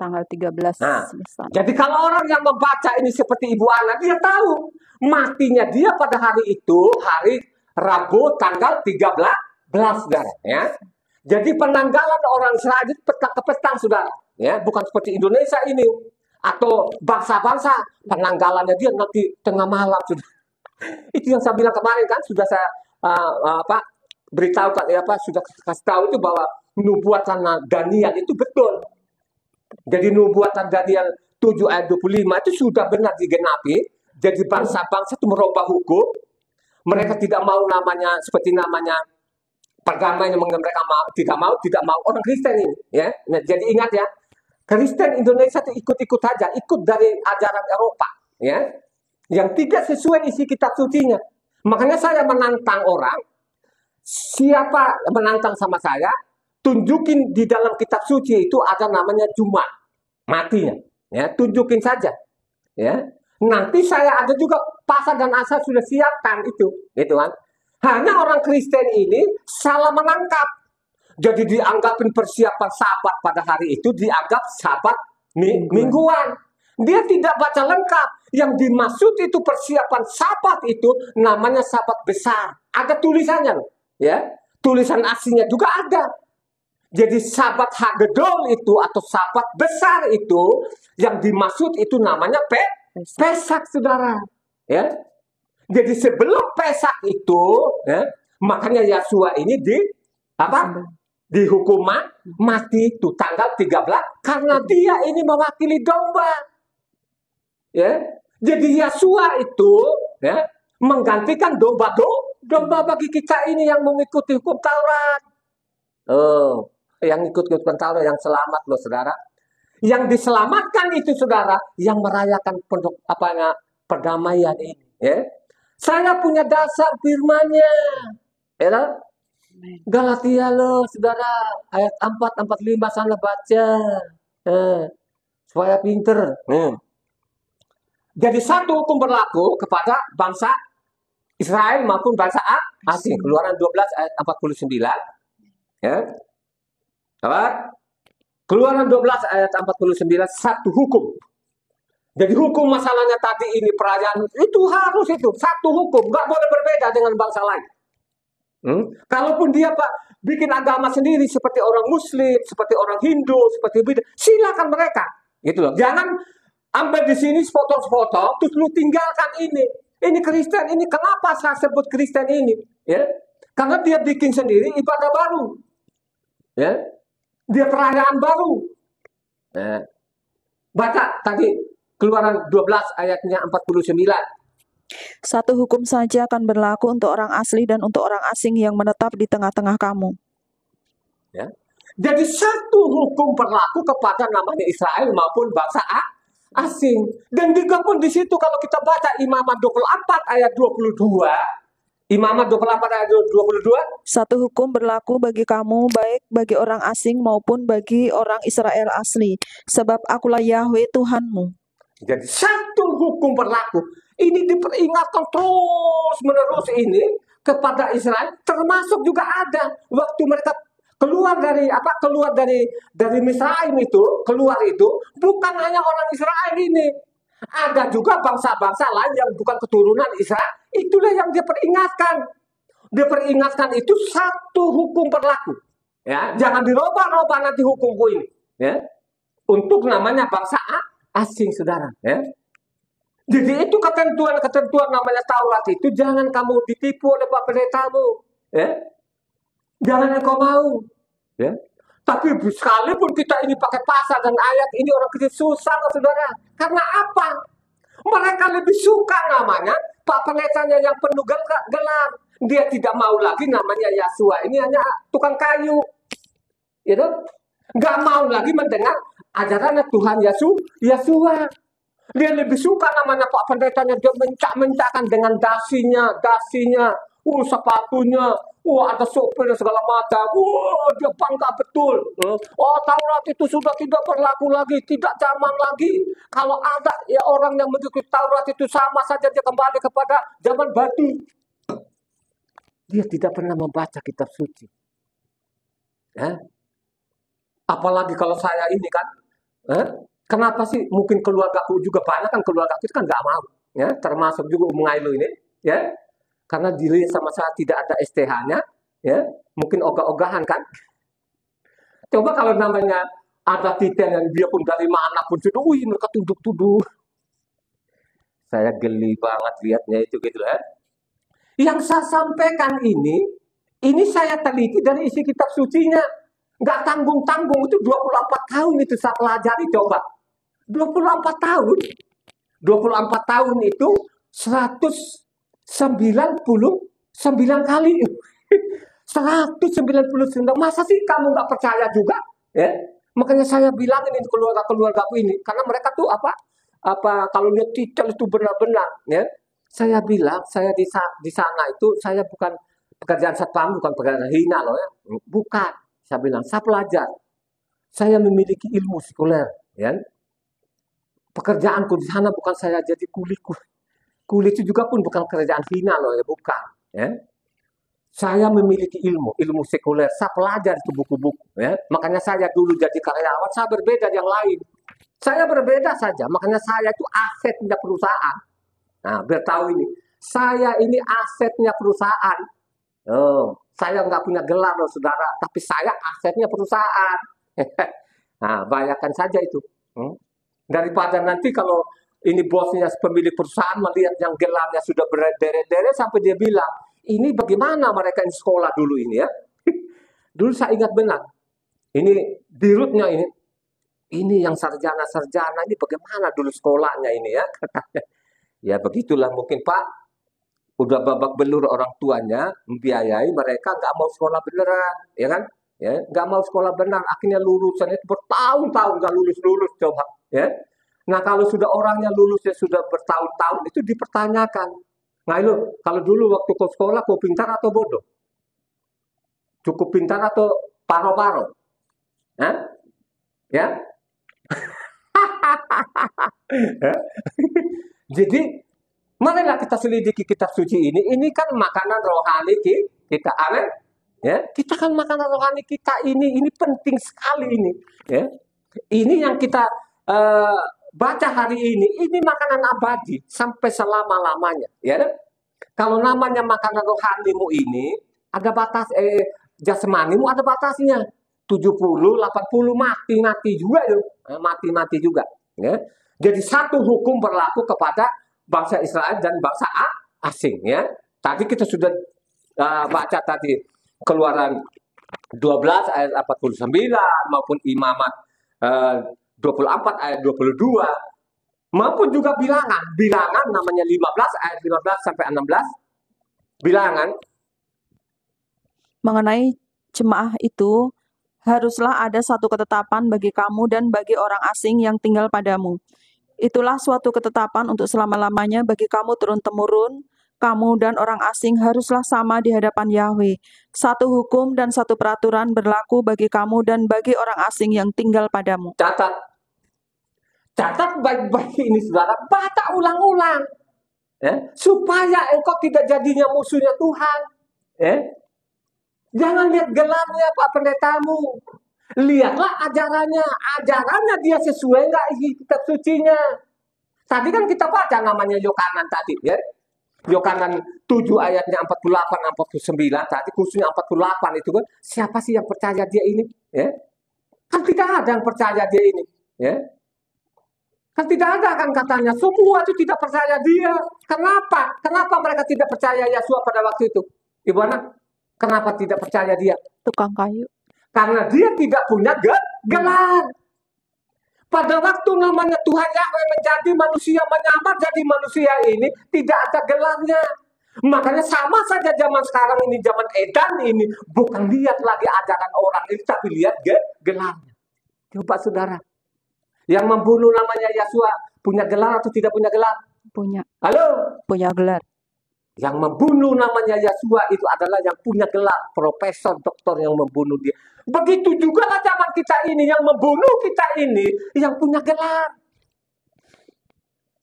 Tanggal 13. Nah, jadi kalau orang yang membaca ini seperti Ibu Ana, dia tahu matinya dia pada hari itu, hari Rabu tanggal 13, saudara. Ya. Jadi penanggalan orang Israel itu petang ke petang, saudara. Ya, bukan seperti Indonesia ini atau bangsa-bangsa penanggalannya dia nanti tengah malam, sudah. Itu yang saya bilang kemarin kan, sudah saya beritahu kan, sudah kasih tahu itu bahwa nubuatan Daniel itu betul. Jadi nubuatan Daniel 7 ayat 25 itu sudah benar digenapi. Jadi bangsa-bangsa itu merubah hukum. Mereka tidak mau seperti namanya perdamaian yang mereka tidak mau orang Kristen ini. Ya. Nah, jadi ingat ya, Kristen Indonesia itu ikut-ikut saja, ikut dari ajaran Eropa. Ya. Yang tidak sesuai isi kitab sucinya. Makanya saya menantang orang, siapa menantang sama saya, tunjukin di dalam kitab suci itu ada namanya Jumat matinya, ya tunjukin saja, ya nanti saya ada juga pasal dan asal sudah siapkan itu, gitu kan. Hanya orang Kristen ini salah menangkap, jadi dianggapin persiapan Sabat pada hari itu dianggap Sabat mingguan. Dia tidak baca lengkap. Yang dimaksud itu persiapan Sabat itu namanya Sabat besar. Ada tulisannya, ya tulisan aslinya juga ada. Jadi Sabat Hagedol itu atau Sabat besar itu yang dimaksud itu namanya Pesak, saudara. Ya, jadi sebelum Pesak itu, ya, makanya Yosua ini dihukum mati itu tanggal 13 karena dia ini mewakili domba. Ya, jadi Yosua itu ya menggantikan domba bagi kita ini yang mengikuti hukum Taurat. Yang ikut Taurat yang selamat loh, saudara. Yang diselamatkan itu, saudara, yang merayakan perdamaian ini. Ya. Saya punya dasar firman-Nya. Ya, Galatia loh, saudara, ayat 4-45 sana baca. Supaya pinter. Jadi satu hukum berlaku kepada bangsa Israel maupun bangsa asing. Keluaran 12 ayat 49. Ya. Apa? Keluaran 12 ayat 49 satu hukum. Jadi hukum masalahnya tadi ini perayaan itu harus itu satu hukum, nggak boleh berbeda dengan bangsa lain. Kalaupun dia bikin agama sendiri seperti orang Muslim, seperti orang Hindu, seperti beda, silakan mereka, gitu loh. Jangan ambil di sini foto-foto, terus lu tinggalkan ini. Ini Kristen, ini kenapa saya sebut Kristen ini? Ya, karena dia bikin sendiri ibadah baru, ya. Dia perayaan baru. Baca tadi Keluaran 12 ayatnya 49. Satu hukum saja akan berlaku untuk orang asli dan untuk orang asing yang menetap di tengah-tengah kamu. Ya. Jadi satu hukum berlaku kepada namanya Israel maupun bangsa asing. Dan juga pun di situ kalau kita baca Imamat 24 ayat 22, Imamat 24 ayat 22, Satu hukum berlaku bagi kamu, baik bagi orang asing maupun bagi orang Israel asli, sebab akulah Yahweh Tuhanmu. jadi satu hukum berlaku. Ini diperingatkan terus menerus ini kepada Israel, termasuk juga ada waktu mereka keluar dari Misraim itu, keluar itu bukan hanya orang Israel ini. Ada juga bangsa-bangsa lain yang bukan keturunan Israel. Itulah yang dia peringatkan. Dia peringatkan itu satu hukum berlaku. Ya, jangan dirubah-rubah nanti hukumku ini. Ya, untuk namanya bangsa asing, saudara. Ya. Jadi itu ketentuan-ketentuan namanya Taurat itu jangan kamu ditipu oleh Pak Pendetamu. Ya. Jangan engkau mau. Ya. Tapi sekalipun kita ini pakai pasal dan ayat ini orang Kristen susah, saudara. Karena apa? Mereka lebih suka namanya Pak Pendetanya yang penuh gelar. Dia tidak mau lagi namanya Yasua. Ini hanya tukang kayu. Gitu? Nggak mau lagi mendengar ajaran Tuhan Yasua. Dia lebih suka namanya Pak Pendetanya, dia mencak-mencakkan dengan dasinya, sepatunya, ada sopir segala macam. Dia bangga betul. Taurat itu sudah tidak berlaku lagi, tidak zaman lagi. Kalau ada ya orang yang mengikuti Taurat itu sama saja dia kembali kepada zaman batu. Dia tidak pernah membaca kitab suci. Ya. Apalagi kalau saya ini kan, kenapa sih mungkin keluargaku juga banyak kan keluargaku itu kan nggak mau, ya termasuk juga Mengailu ini, ya karena dilihat sama saya tidak ada STH-nya, ya mungkin ogah-ogahan kan. Coba kalau namanya ada titel yang dia pun dari mana pun sudah, mereka tuduh-tuduh. Saya geli banget lihatnya itu gitu ya. Yang saya sampaikan ini saya teliti dari isi kitab sucinya. Nggak tanggung-tanggung, itu 24 tahun itu saya pelajari coba. 24 tahun. 24 tahun itu 199 kali. 199. Masa sih kamu nggak percaya juga? Ya? Makanya saya bilang ini keluarga-keluargaku ini. Karena mereka tuh kalau lihat titel itu benar-benar. Ya? Saya bilang, saya di sana itu, saya bukan pekerjaan satpam, bukan pekerjaan hina loh ya. Bukan. Saya bilang, saya pelajar. Saya memiliki ilmu sekuler. Ya. Pekerjaanku di sana bukan saya jadi kuli. Kuli itu juga pun bukan pekerjaan hina loh ya, bukan. Ya. Saya memiliki ilmu sekuler. Saya pelajar itu buku-buku. Ya. Makanya saya dulu jadi karyawan, saya berbeda yang lain. Saya berbeda saja, makanya saya itu asetnya perusahaan. Nah, biar tahu ini. Saya ini asetnya perusahaan. Saya nggak punya gelar loh saudara, tapi saya asetnya perusahaan. Nah, bayangkan saja itu. Daripada nanti kalau ini bosnya pemilik perusahaan melihat yang gelarnya sudah berderet-deret sampai dia bilang, ini bagaimana mereka yang sekolah dulu ini ya. Dulu saya ingat benar. Ini dirutnya ini yang sarjana-sarjana ini bagaimana dulu sekolahnya ini ya. Ya begitulah mungkin Pak. Udah babak belur orang tuanya membiayai mereka nggak mau sekolah beneran, ya kan? Ya, nggak mau sekolah benar, akhirnya lulusan itu bertahun-tahun nggak lulus coba, ya. Nah kalau sudah orangnya lulusnya sudah bertahun-tahun itu dipertanyakan. Nah itu kalau dulu waktu kau sekolah kau pintar atau bodoh? Cukup pintar atau paro-paro? Ya? Jadi marilah kita selidiki kitab suci ini. Ini kan makanan rohani kita, amin. Ya, kita kan makanan rohani kita ini penting sekali ini. Ya, ini yang kita baca hari ini makanan abadi sampai selama-lamanya. Ya, kalau namanya makanan rohanimu ini ada batas, jasmanimu ada batasnya. 70, 80 mati juga yuk, mati juga. Ya, jadi satu hukum berlaku kepada bangsa Israel dan bangsa asing ya. Tadi kita sudah baca tadi Keluaran 12 ayat 49 maupun Imamat 24 ayat 22. maupun juga bilangan. Bilangan namanya 15 ayat 15 sampai 16. Bilangan Mengenai jemaah itu, haruslah ada satu ketetapan bagi kamu dan bagi orang asing yang tinggal padamu. Itulah suatu ketetapan untuk selama-lamanya bagi kamu turun-temurun. Kamu dan orang asing haruslah sama di hadapan Yahweh. Satu hukum dan satu peraturan berlaku bagi kamu dan bagi orang asing yang tinggal padamu. catat baik-baik ini saudara, baca ulang-ulang, supaya engkau tidak jadinya musuhnya Tuhan. Jangan lihat gelarnya Pak Pendetamu, lihatlah ajarannya dia sesuai nggak isi kitab sucinya. Tadi kan kita baca namanya Yohanan tadi, ya. Yohanan 7 ayatnya 48 49 tadi, khususnya 48 itu kan, siapa sih yang percaya dia ini, ya? Kan tidak ada yang percaya dia ini, ya. Kan tidak ada kan katanya, semua itu tidak percaya dia. Kenapa? Kenapa mereka tidak percaya Yesua pada waktu itu? Ibu anak, kenapa tidak percaya dia? Tukang kayu. Karena dia tidak punya gelar. Pada waktu namanya Tuhan Yahweh menjadi manusia, menyamar jadi manusia ini, tidak ada gelarnya. Makanya sama saja zaman sekarang ini, zaman edan ini, bukan lihat lagi ajaran orang ini, tapi lihat gelarnya. Coba saudara, yang membunuh namanya Yesua punya gelar atau tidak punya gelar? Punya. Halo? Punya gelar. Yang membunuh namanya Yesua itu adalah yang punya gelar, profesor, doktor yang membunuh dia. Begitu juga lah zaman kita ini, yang membunuh kita ini, yang punya gelar.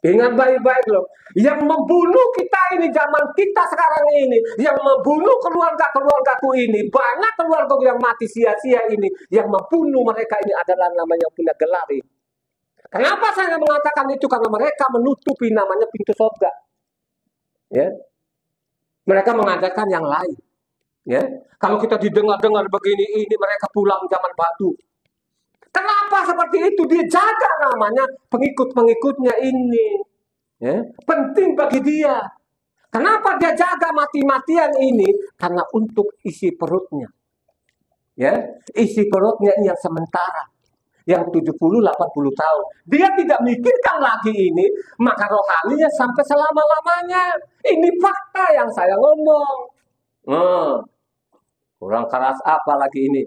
Ingat baik-baik loh, yang membunuh kita ini, zaman kita sekarang ini, yang membunuh keluarga-keluargaku ini, banyak keluarga yang mati sia-sia ini, yang membunuh mereka ini adalah namanya yang punya gelar ini. Kenapa saya mengatakan itu? Karena mereka menutupi namanya pintu surga. Ya. Mereka mengadakan yang lain. Ya. Kalau kita didengar-dengar begini ini, mereka pulang zaman batu. Kenapa seperti itu? Dia jaga namanya pengikut-pengikutnya ini. Ya. Penting bagi dia. Kenapa dia jaga mati-matian ini? Karena untuk isi perutnya. Ya. Isi perutnya yang sementara. Yang 70-80 tahun. Dia tidak mikirkan lagi ini, maka rohaninya sampai selama-lamanya. Ini fakta yang saya ngomong. Kurang keras apa lagi ini?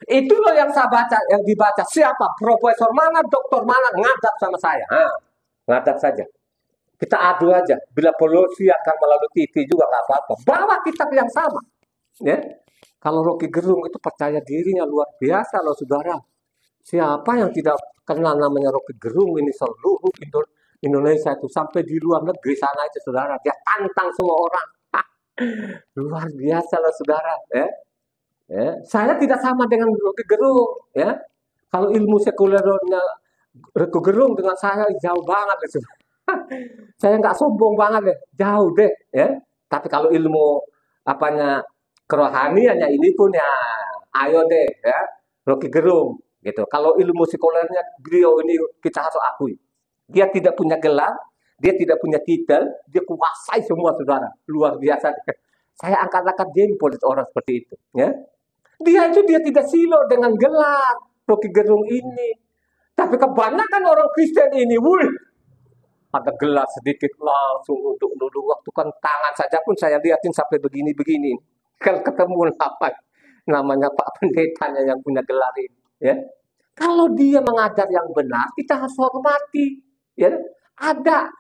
Itu loh yang saya baca, yang dibaca. Siapa? Profesor mana, doktor mana, ngadap sama saya. Ngadap saja. Kita adu aja. Bila perlu siarkan melalui TV juga nggak apa-apa. Bawa kitab yang sama. Ya. Kalau Rocky Gerung itu percaya dirinya luar biasa loh saudara. Siapa yang tidak kenal namanya Rocky Gerung ini seluruh Indonesia itu. Sampai di luar negeri sana itu saudara. Dia tantang semua orang. Luar biasa loh saudara. Ya. Saya tidak sama dengan Rocky Gerung. Ya. Kalau ilmu sekulernya Rocky Gerung dengan saya jauh banget. Saudara. Saya nggak sombong banget deh. Jauh deh. Ya. Tapi kalau ilmu apanya kerohaniannya ini pun ya ayo deh ya Rocky Gerung gitu. Kalau ilmu sekulernya beliau ini kita harus akui. Dia tidak punya gelar, dia tidak punya titel, dia kuasai semua saudara. Luar biasa. Saya angkat-angkat jempol orang seperti itu ya. Dia tidak silo dengan gelar Rocky Gerung ini. Tapi kebanyakan orang Kristen ini, ada gelar sedikit langsung untuk dulu waktu kan tangan saja pun saya lihatin sampai begini-begini. Kalau ketemu apa namanya Pak Pendetanya yang punya gelar ini, ya. Kalau dia mengajar yang benar, kita harus hormati, ya. Ada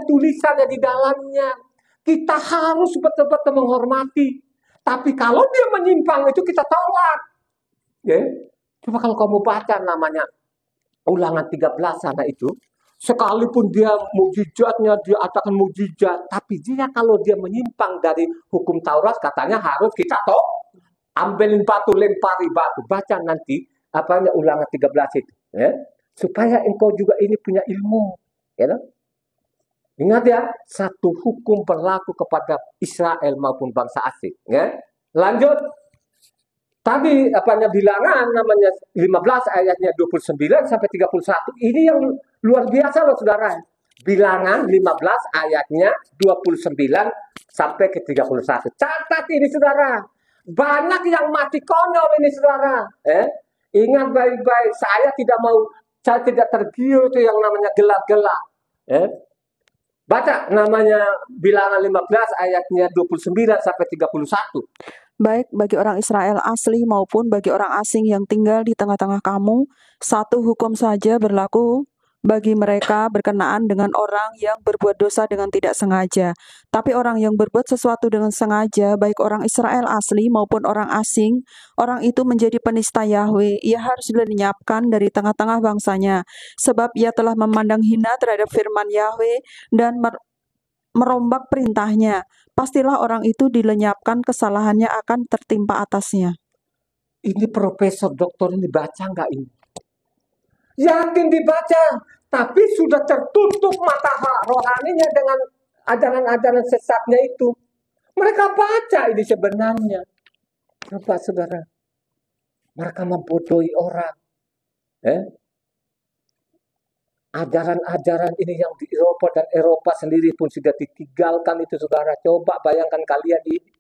tulisannya di dalamnya. Kita harus betul-betul menghormati. Tapi kalau dia menyimpang itu kita tolak. Ya. Coba kalau kamu baca namanya Ulangan 13 sana itu, sekalipun dia mukjizatnya, dia akan mukjizat, tapi kalau dia menyimpang dari hukum Taurat, katanya harus kita ambilin batu, lempari batu. Baca nanti Ulangan 13 itu, ya, supaya engkau juga ini punya ilmu, ya. Ingat ya, satu hukum berlaku kepada Israel maupun bangsa asing, ya. Lanjut. Tadi Bilangan namanya 15 ayatnya 29 sampai 31. Ini yang luar biasa loh saudara. Bilangan 15 ayatnya 29 sampai ke 31. Catat ini saudara. Banyak yang mati konyol ini saudara. Ingat baik-baik, saya tidak mau Saya tidak tergiur itu yang namanya gelak-gelak. Baca namanya Bilangan 15 ayatnya 29 sampai 31. Baik bagi orang Israel asli maupun bagi orang asing yang tinggal di tengah-tengah kamu, satu hukum saja berlaku bagi mereka berkenaan dengan orang yang berbuat dosa dengan tidak sengaja. Tapi orang yang berbuat sesuatu dengan sengaja, baik orang Israel asli maupun orang asing, orang itu menjadi penista Yahweh. Ia harus dilenyapkan dari tengah-tengah bangsanya, sebab ia telah memandang hina terhadap firman Yahweh dan merombak perintahnya. Pastilah orang itu dilenyapkan, kesalahannya akan tertimpa atasnya. Ini profesor doktor ini baca nggak ini? Yakin dibaca, tapi sudah tertutup mata rohaninya dengan ajaran-ajaran sesatnya itu. Mereka baca ini sebenarnya. Coba saudara, mereka membodohi orang. Ajaran-ajaran ini yang di Eropa dan Eropa sendiri pun sudah ditinggalkan itu saudara. Coba bayangkan kalian ini.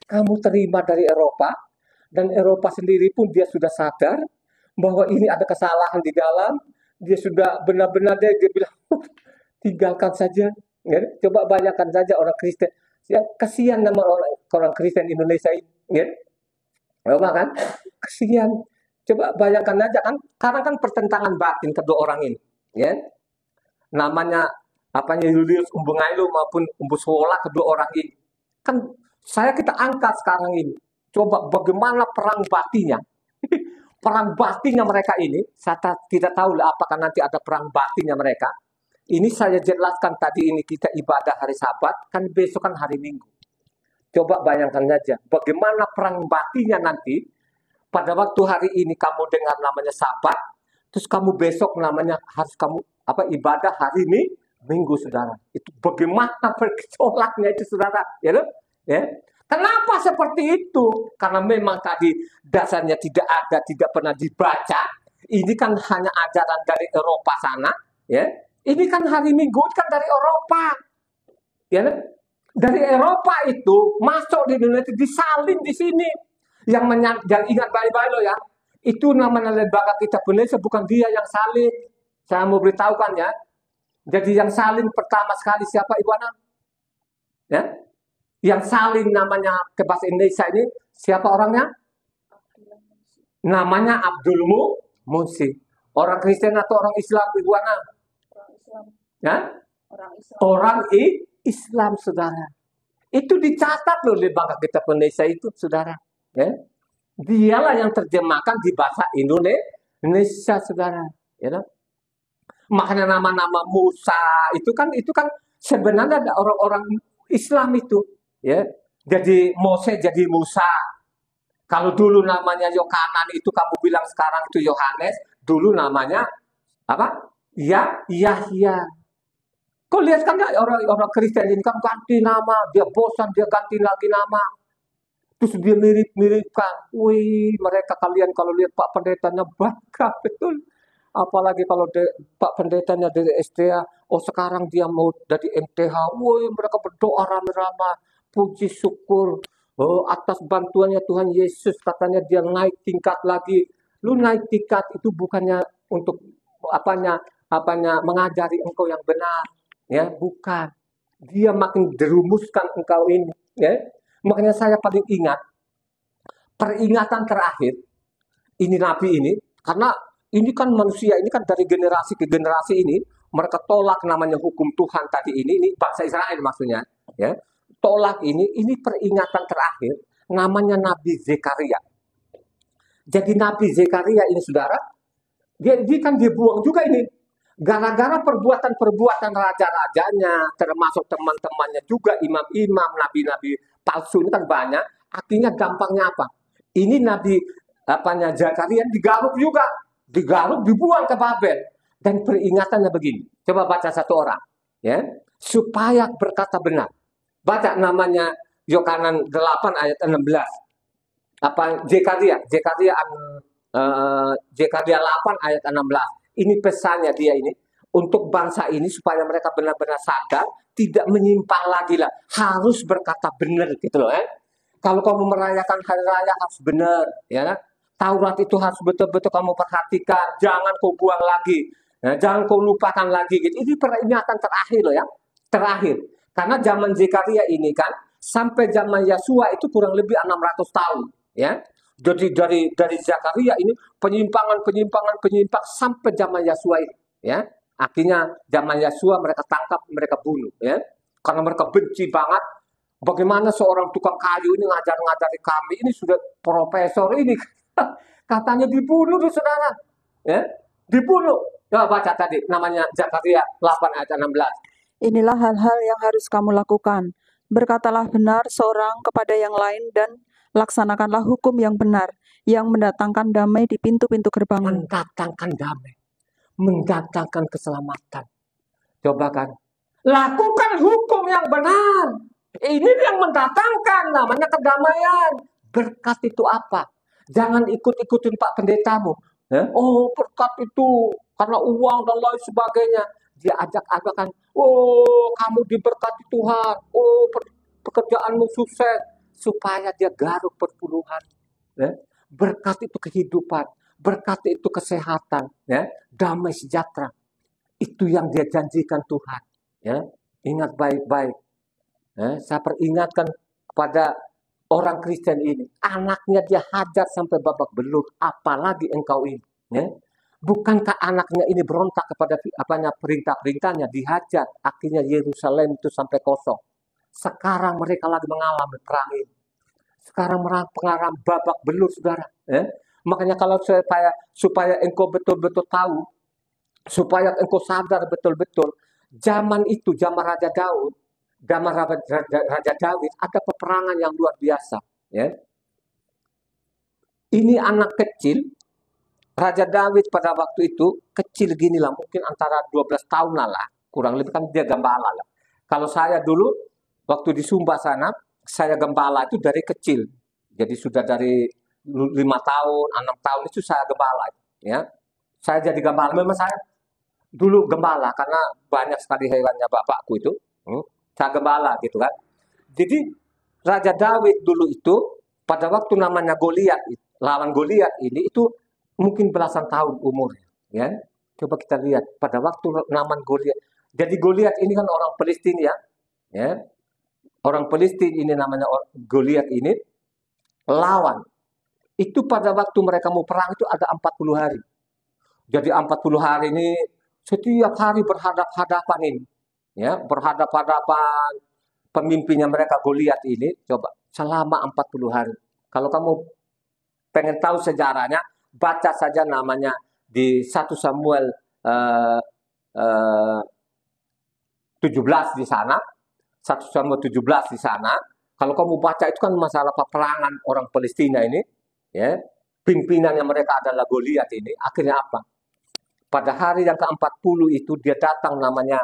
Kamu terima dari Eropa, dan Eropa sendiri pun dia sudah sadar bahwa ini ada kesalahan di dalam. Dia sudah benar-benar dia bilang, tinggalkan saja. Ya, coba bayangkan saja orang Kristen. Ya, kasihan nama orang Kristen Indonesia ini. Ya. Coba kan? Kasihan. Coba bayangkan aja kan, karena kan pertentangan batin kedua orang ini, ya. Namanya Julius Umbengailu maupun Umbusola, kedua orang ini. Kan kita angkat sekarang ini. Coba bagaimana perang batinnya. Perang batinnya mereka ini, kita tahu lah apakah nanti ada perang batinnya mereka. Ini saya jelaskan tadi ini kita ibadah hari Sabat, kan besok kan hari Minggu. Coba bayangkan saja bagaimana perang batinnya nanti. Pada waktu hari ini kamu dengar namanya Sabat, terus kamu besok namanya harus kamu ibadah hari ini Minggu, saudara. Itu bagaimana bergejolaknya itu, saudara, ya, ya. Kenapa seperti itu? Karena memang tadi dasarnya tidak pernah dibaca. Ini kan hanya ajaran dari Eropa sana, ya. Ini kan hari Minggu kan dari Eropa, ya. Dari Eropa itu masuk di Indonesia, disalin di sini. Yang ingat baik-baik loh ya, itu namanya lembaga kitab Indonesia, bukan dia yang salin. Saya mau beritahukan ya. Jadi yang salin pertama sekali siapa, Ibu Ana? Ya? Yang salin namanya ke bahasa Indonesia ini siapa orangnya? Namanya Abdul Munsi. Orang Kristen atau orang Islam, Ibu Ana? Orang Islam. Ya? Orang Islam, saudara. Itu dicatat loh lembaga kitab Indonesia itu, saudara. Ya? Dialah yang terjemahkan di bahasa Indonesia, saudara. Ya, makanya nama-nama Musa itu kan sebenarnya ada orang-orang Islam itu, ya. Jadi Mose jadi Musa. Kalau dulu namanya Yohanan itu kamu bilang sekarang itu Yohanes, dulu namanya apa? Yahya. Kau lihat kan orang Kristen ini kan ganti nama, dia bosan dia ganti lagi nama. Terus dia mirip-miripkan. Wih, mereka kalian kalau lihat Pak Pendetanya bangga betul. Apalagi kalau Pak Pendetanya dari SDA, oh sekarang dia mau dari MTH. Wih, mereka berdoa rame-rame, puji syukur atas bantuannya Tuhan Yesus. Katanya dia naik tingkat lagi. Lu naik tingkat itu bukannya untuk mengajari engkau yang benar, ya bukan. Dia makin dirumuskan engkau ini, ya. Makanya saya paling ingat peringatan terakhir ini Nabi ini, karena ini kan manusia ini kan dari generasi ke generasi ini mereka tolak namanya hukum Tuhan tadi ini bangsa Israel maksudnya, ya tolak ini peringatan terakhir namanya Nabi Zekaria. Jadi Nabi Zekaria ini saudara, dia kan dibuang juga ini gara-gara perbuatan raja-rajanya, termasuk teman-temannya juga imam-imam, nabi-nabi palsu ini kan banyak. Artinya gampangnya apa? Ini Nabi Zakaria digaruk juga, dibuang ke Babel. Dan peringatannya begini. Coba baca satu orang, ya, supaya berkata benar. Baca namanya Yohanan 8 ayat 16. Zekaria 8 ayat 16. Ini pesannya dia ini untuk bangsa ini supaya mereka benar-benar sadar, tidak menyimpang lagi lah, harus berkata benar gitu loh. Kalau kamu merayakan hari raya harus benar, ya. Taurat itu harus betul-betul kamu perhatikan, jangan kau buang lagi, ya, jangan kau lupakan lagi. Gitu. Ini peringatan terakhir loh ya, terakhir. Karena zaman Zekaria ini kan sampai zaman Yesua itu kurang lebih 600 tahun, ya. Jadi dari Zakaria ini penyimpangan sampai zaman Yesua ini, ya. Akhirnya zaman Yesua mereka tangkap, mereka bunuh, ya. Karena mereka benci banget. Bagaimana seorang tukang kayu ini ngajari kami, ini sudah profesor ini. Katanya dibunuh tuh saudara, ya, dibunuh. Ya baca tadi namanya Zakaria 8 ayat 16. Inilah hal-hal yang harus kamu lakukan. Berkatalah benar seorang kepada yang lain dan laksanakanlah hukum yang benar, yang mendatangkan damai di pintu-pintu gerbangmu. Mendatangkan damai, mendatangkan keselamatan. Coba kan, lakukan hukum yang benar. Ini yang mendatangkan namanya kedamaian. Berkat itu apa? Jangan ikut-ikutin Pak Pendetamu. Oh, berkat itu karena uang dan lain sebagainya. Dia ajak-ajakan, oh kamu diberkati Tuhan, oh pekerjaanmu sukses, supaya dia garuk perpuluhan. Berkat itu kehidupan, berkat itu kesehatan, damai sejahtera. Itu yang dia janjikan Tuhan. Ingat baik-baik. Saya peringatkan kepada orang Kristen ini, anaknya dia hajar sampai babak belur, apalagi engkau ini. Bukankah anaknya ini berontak kepada perintah-perintahnya, dihajar, akhirnya Yerusalem itu sampai kosong. Sekarang mereka lagi mengalami perang ini. Sekarang mengalami babak belur, saudara. Makanya kalau supaya engkau betul-betul tahu, supaya engkau sadar betul-betul, zaman itu, zaman Raja Daud, Raja Daud ada peperangan yang luar biasa. Ini anak kecil, Raja Daud pada waktu itu kecil gini lah, mungkin antara 12 tahun lah, kurang lebih kan dia gembala lah. Kalau saya dulu waktu di Sumba sana, saya gembala itu dari kecil. Jadi sudah dari 5 tahun, 6 tahun itu saya gembala. Saya jadi gembala, memang saya dulu gembala karena banyak sekali hewannya bapakku itu. Saya gembala gitu kan. Jadi Raja Daud dulu itu pada waktu namanya Goliat, lawan Goliat ini itu mungkin belasan tahun umurnya. Coba kita lihat pada waktu namanya Goliat. Jadi Goliat ini kan orang Palestina ya. Orang Palestina ini namanya Goliat ini lawan. Itu pada waktu mereka mau perang itu ada 40 hari. Jadi 40 hari ini setiap hari berhadap-hadapan ini. Berhadap-hadapan pemimpinnya mereka Goliat ini, coba selama 40 hari. Kalau kamu pengen tahu sejarahnya, baca saja namanya di 1 Samuel 17 di sana, 1 Samuel 17 di sana. Kalau kamu baca itu kan masalah peperangan orang Palestina ini, pimpinannya mereka adalah Goliat ini. Akhirnya apa? Pada hari yang ke-40 itu dia datang namanya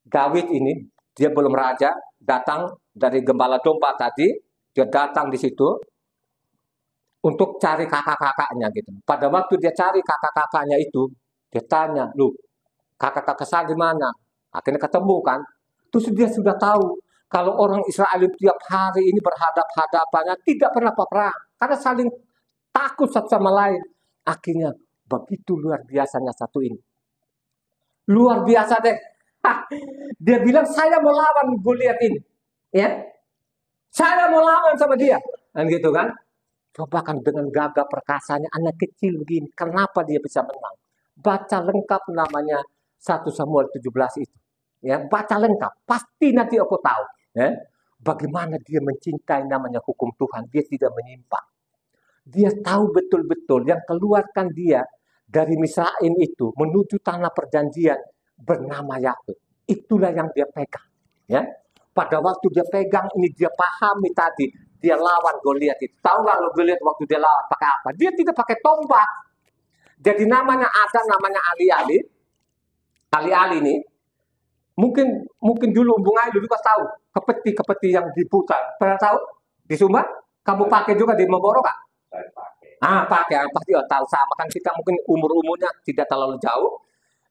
Daud ini, dia belum raja, datang dari gembala domba tadi, dia datang di situ untuk cari kakak-kakaknya gitu. Pada waktu dia cari kakak-kakaknya itu, dia tanya, "Lu, kakak-kakak saya di mana?" Akhirnya ketemu kan. Terus dia sudah tahu kalau orang Israel tiap hari ini berhadap-hadapannya tidak pernah perang karena saling takut satu sama lain. Akhirnya begitu luar biasanya satu ini. Luar biasa deh. Dia bilang saya mau lawan Goliat ini. Saya mau lawan sama dia. Dan gitu kan. Coba kan dengan gagah perkasanya anak kecil begini. Kenapa dia bisa menang? Baca lengkap namanya 1 Samuel 17 itu. Baca lengkap. Pasti nanti aku tahu. Bagaimana dia mencintai namanya hukum Tuhan. Dia tidak menyimpang. Dia tahu betul-betul yang keluarkan dia dari Misraim itu menuju tanah perjanjian bernama Yahweh. Itulah yang dia pegang. Pada waktu dia pegang ini dia pahami tadi dia lawan Goliat itu. Tahu nggak lo Goliat waktu dia lawan pakai apa? Dia tidak pakai tombak. Jadi namanya Ali-Ali. Ali-Ali ini mungkin dulu Bung Ai dulu pas tahu kepeti yang diputar. Pernah tahu di Sumba? Kamu pakai juga di Moboro Kak? Saya pakai. Pakai pasti tahu sama kan kita mungkin umurnya tidak terlalu jauh.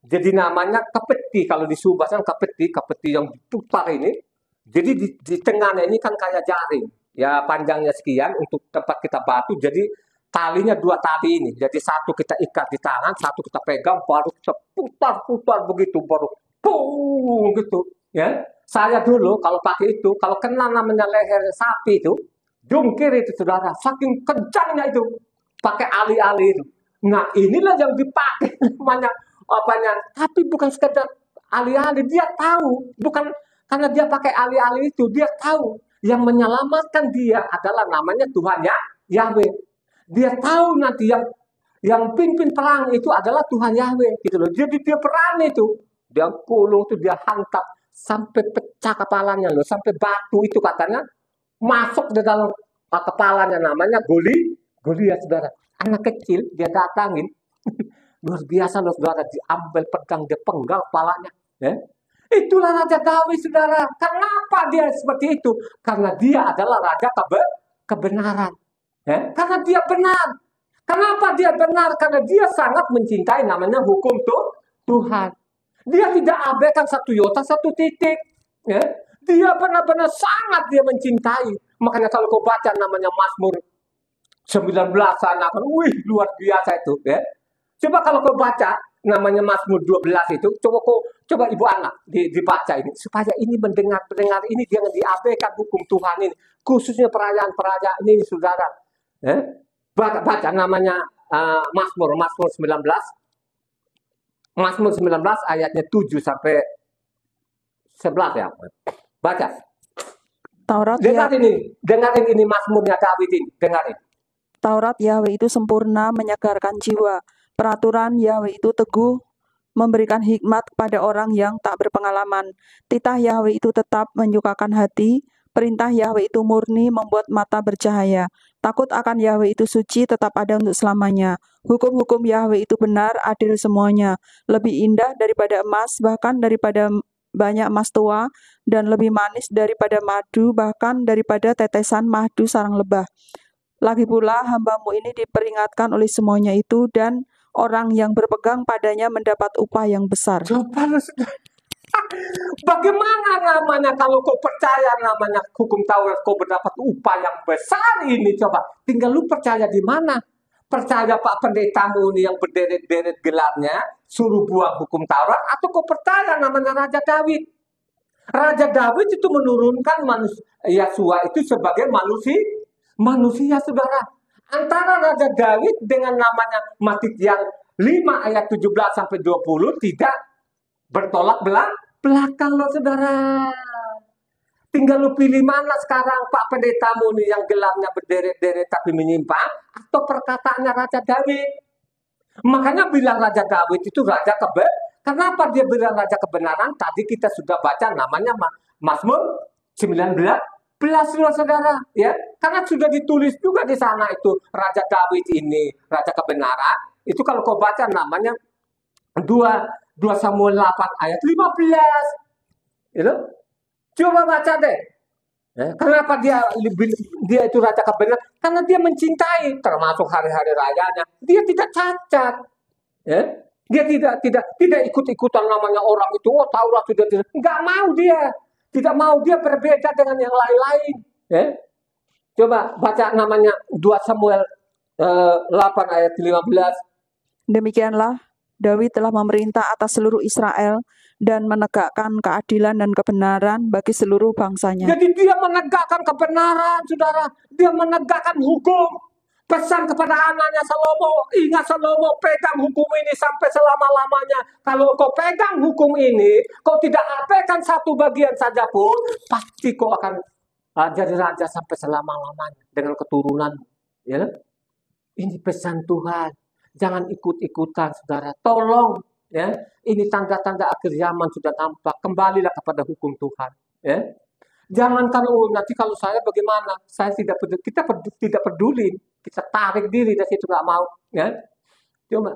Jadi namanya kepeti kalau di Sumba kan kepeti yang diputar ini. Jadi di tengahnya ini kan kayak jaring, ya panjangnya sekian untuk tempat kita batu. Jadi talinya 2 tali ini. Jadi satu kita ikat di tangan, satu kita pegang, baru kita putar-putar begitu, baru pung gitu. Ya, saya dulu kalau pakai itu, kalau kena namanya leher sapi itu, jungkir itu saudara, saking kencangnya itu, pakai ali-ali itu. Nah inilah yang dipakai namanya apanya, tapi bukan sekedar ali-ali, dia tahu, bukan karena dia pakai ali-ali itu, dia tahu yang menyelamatkan dia adalah namanya Tuhan ya, Yahweh. Dia tahu nanti yang pimpin perang itu adalah Tuhan Yahweh gitu loh. Jadi dia berani itu, dia kulung itu, dia hantam sampai pecah kepalanya loh, sampai batu itu katanya masuk di dalam kepalanya, namanya Goliat saudara. Anak kecil dia datangin, luar biasa loh saudara, diambil pedang, dia penggal kepalanya. Ya. Itulah Raja Daud saudara. Kenapa dia seperti itu? Karena dia adalah Raja kebenaran. Ya. Karena dia benar. Kenapa dia benar? Karena dia sangat mencintai namanya hukum Tuhan. Dia tidak abaikan satu iota, satu titik. Ya. Dia benar-benar sangat dia mencintai. Makanya kalau kau baca namanya Mazmur 19 sana kan, wih luar biasa itu. Ya. Coba kalau kau baca namanya Mazmur 12 itu, coba ibu anak dibaca ini supaya ini mendengar ini jangan diabaikan hukum Tuhan ini, khususnya perayaan ini saudara. Baca namanya Mazmur 19. Mazmur 19 ayatnya 7 sampai 11 ya. Baca. Dengarin ini Mazmurnya Daud ini, dengarin. Taurat Yahweh itu sempurna, menyegarkan jiwa. Peraturan Yahweh itu teguh, memberikan hikmat kepada orang yang tak berpengalaman. Titah Yahweh itu tetap, menyukakan hati. Perintah Yahweh itu murni, membuat mata bercahaya. Takut akan Yahweh itu suci, tetap ada untuk selamanya. Hukum-hukum Yahweh itu benar, adil semuanya. Lebih indah daripada emas, bahkan daripada banyak emas tua, dan lebih manis daripada madu, bahkan daripada tetesan madu sarang lebah. Lagi pula hamba-Mu ini diperingatkan oleh semuanya itu, dan orang yang berpegang padanya mendapat upah yang besar. Coba bagaimana namanya kalau kau percaya namanya hukum Taurat, kau mendapat upah yang besar ini? Coba tinggal lu percaya di mana? Percaya Pak Pendetamu ini yang berderet-deret gelarnya suruh buang hukum Taurat, atau kau percaya namanya Raja Daud? Raja Daud itu menurunkan Yesua itu sebagai manusia saudara. Antara Raja Daud dengan namanya Matius 5 ayat 17 sampai 20 tidak bertolak belakang loh saudara. Tinggal lu pilih mana sekarang Pak Pendetamu nih yang gelarnya berderet-deret tapi menyimpang, atau perkataannya Raja Daud. Makanya bilang Raja Daud itu Raja Kenapa dia bilang Raja kebenaran? Tadi kita sudah baca namanya Mazmur 19 saudara, ya, karena sudah ditulis juga di sana itu Raja Daud ini Raja kebenaran. Itu kalau kau baca namanya 2 Samuel 8 ayat 15, itu coba baca deh. Kenapa dia itu Raja kebenaran? Karena dia mencintai, termasuk hari-hari rayanya, dia tidak cacat, ya. Dia tidak ikut-ikutan namanya orang itu. Oh Taurat sudah tidak, nggak mau dia. Tidak mau, dia berbeda dengan yang lain-lain. Ya. Coba baca namanya 2 Samuel 8 ayat 15. Demikianlah Daud telah memerintah atas seluruh Israel dan menegakkan keadilan dan kebenaran bagi seluruh bangsanya. Jadi dia menegakkan kebenaran, saudara. Dia menegakkan hukum. Pesan kepada anaknya Salomo, ingat Salomo, pegang hukum ini sampai selama-lamanya. Kalau kau pegang hukum ini, kau tidak abaikan satu bagian saja pun, pasti kau akan jadi raja sampai selama-lamanya dengan keturunan. Ya? Ini pesan Tuhan. Jangan ikut-ikutan, saudara. Tolong, ya. Ini tanda-tanda akhir zaman sudah nampak. Kembalilah kepada hukum Tuhan. Ya. Jangan nanti kalau saya bagaimana? Saya tidak peduli. Kita tidak peduli. Kita tarik diri dari situ, nggak mau. Ya. Coba.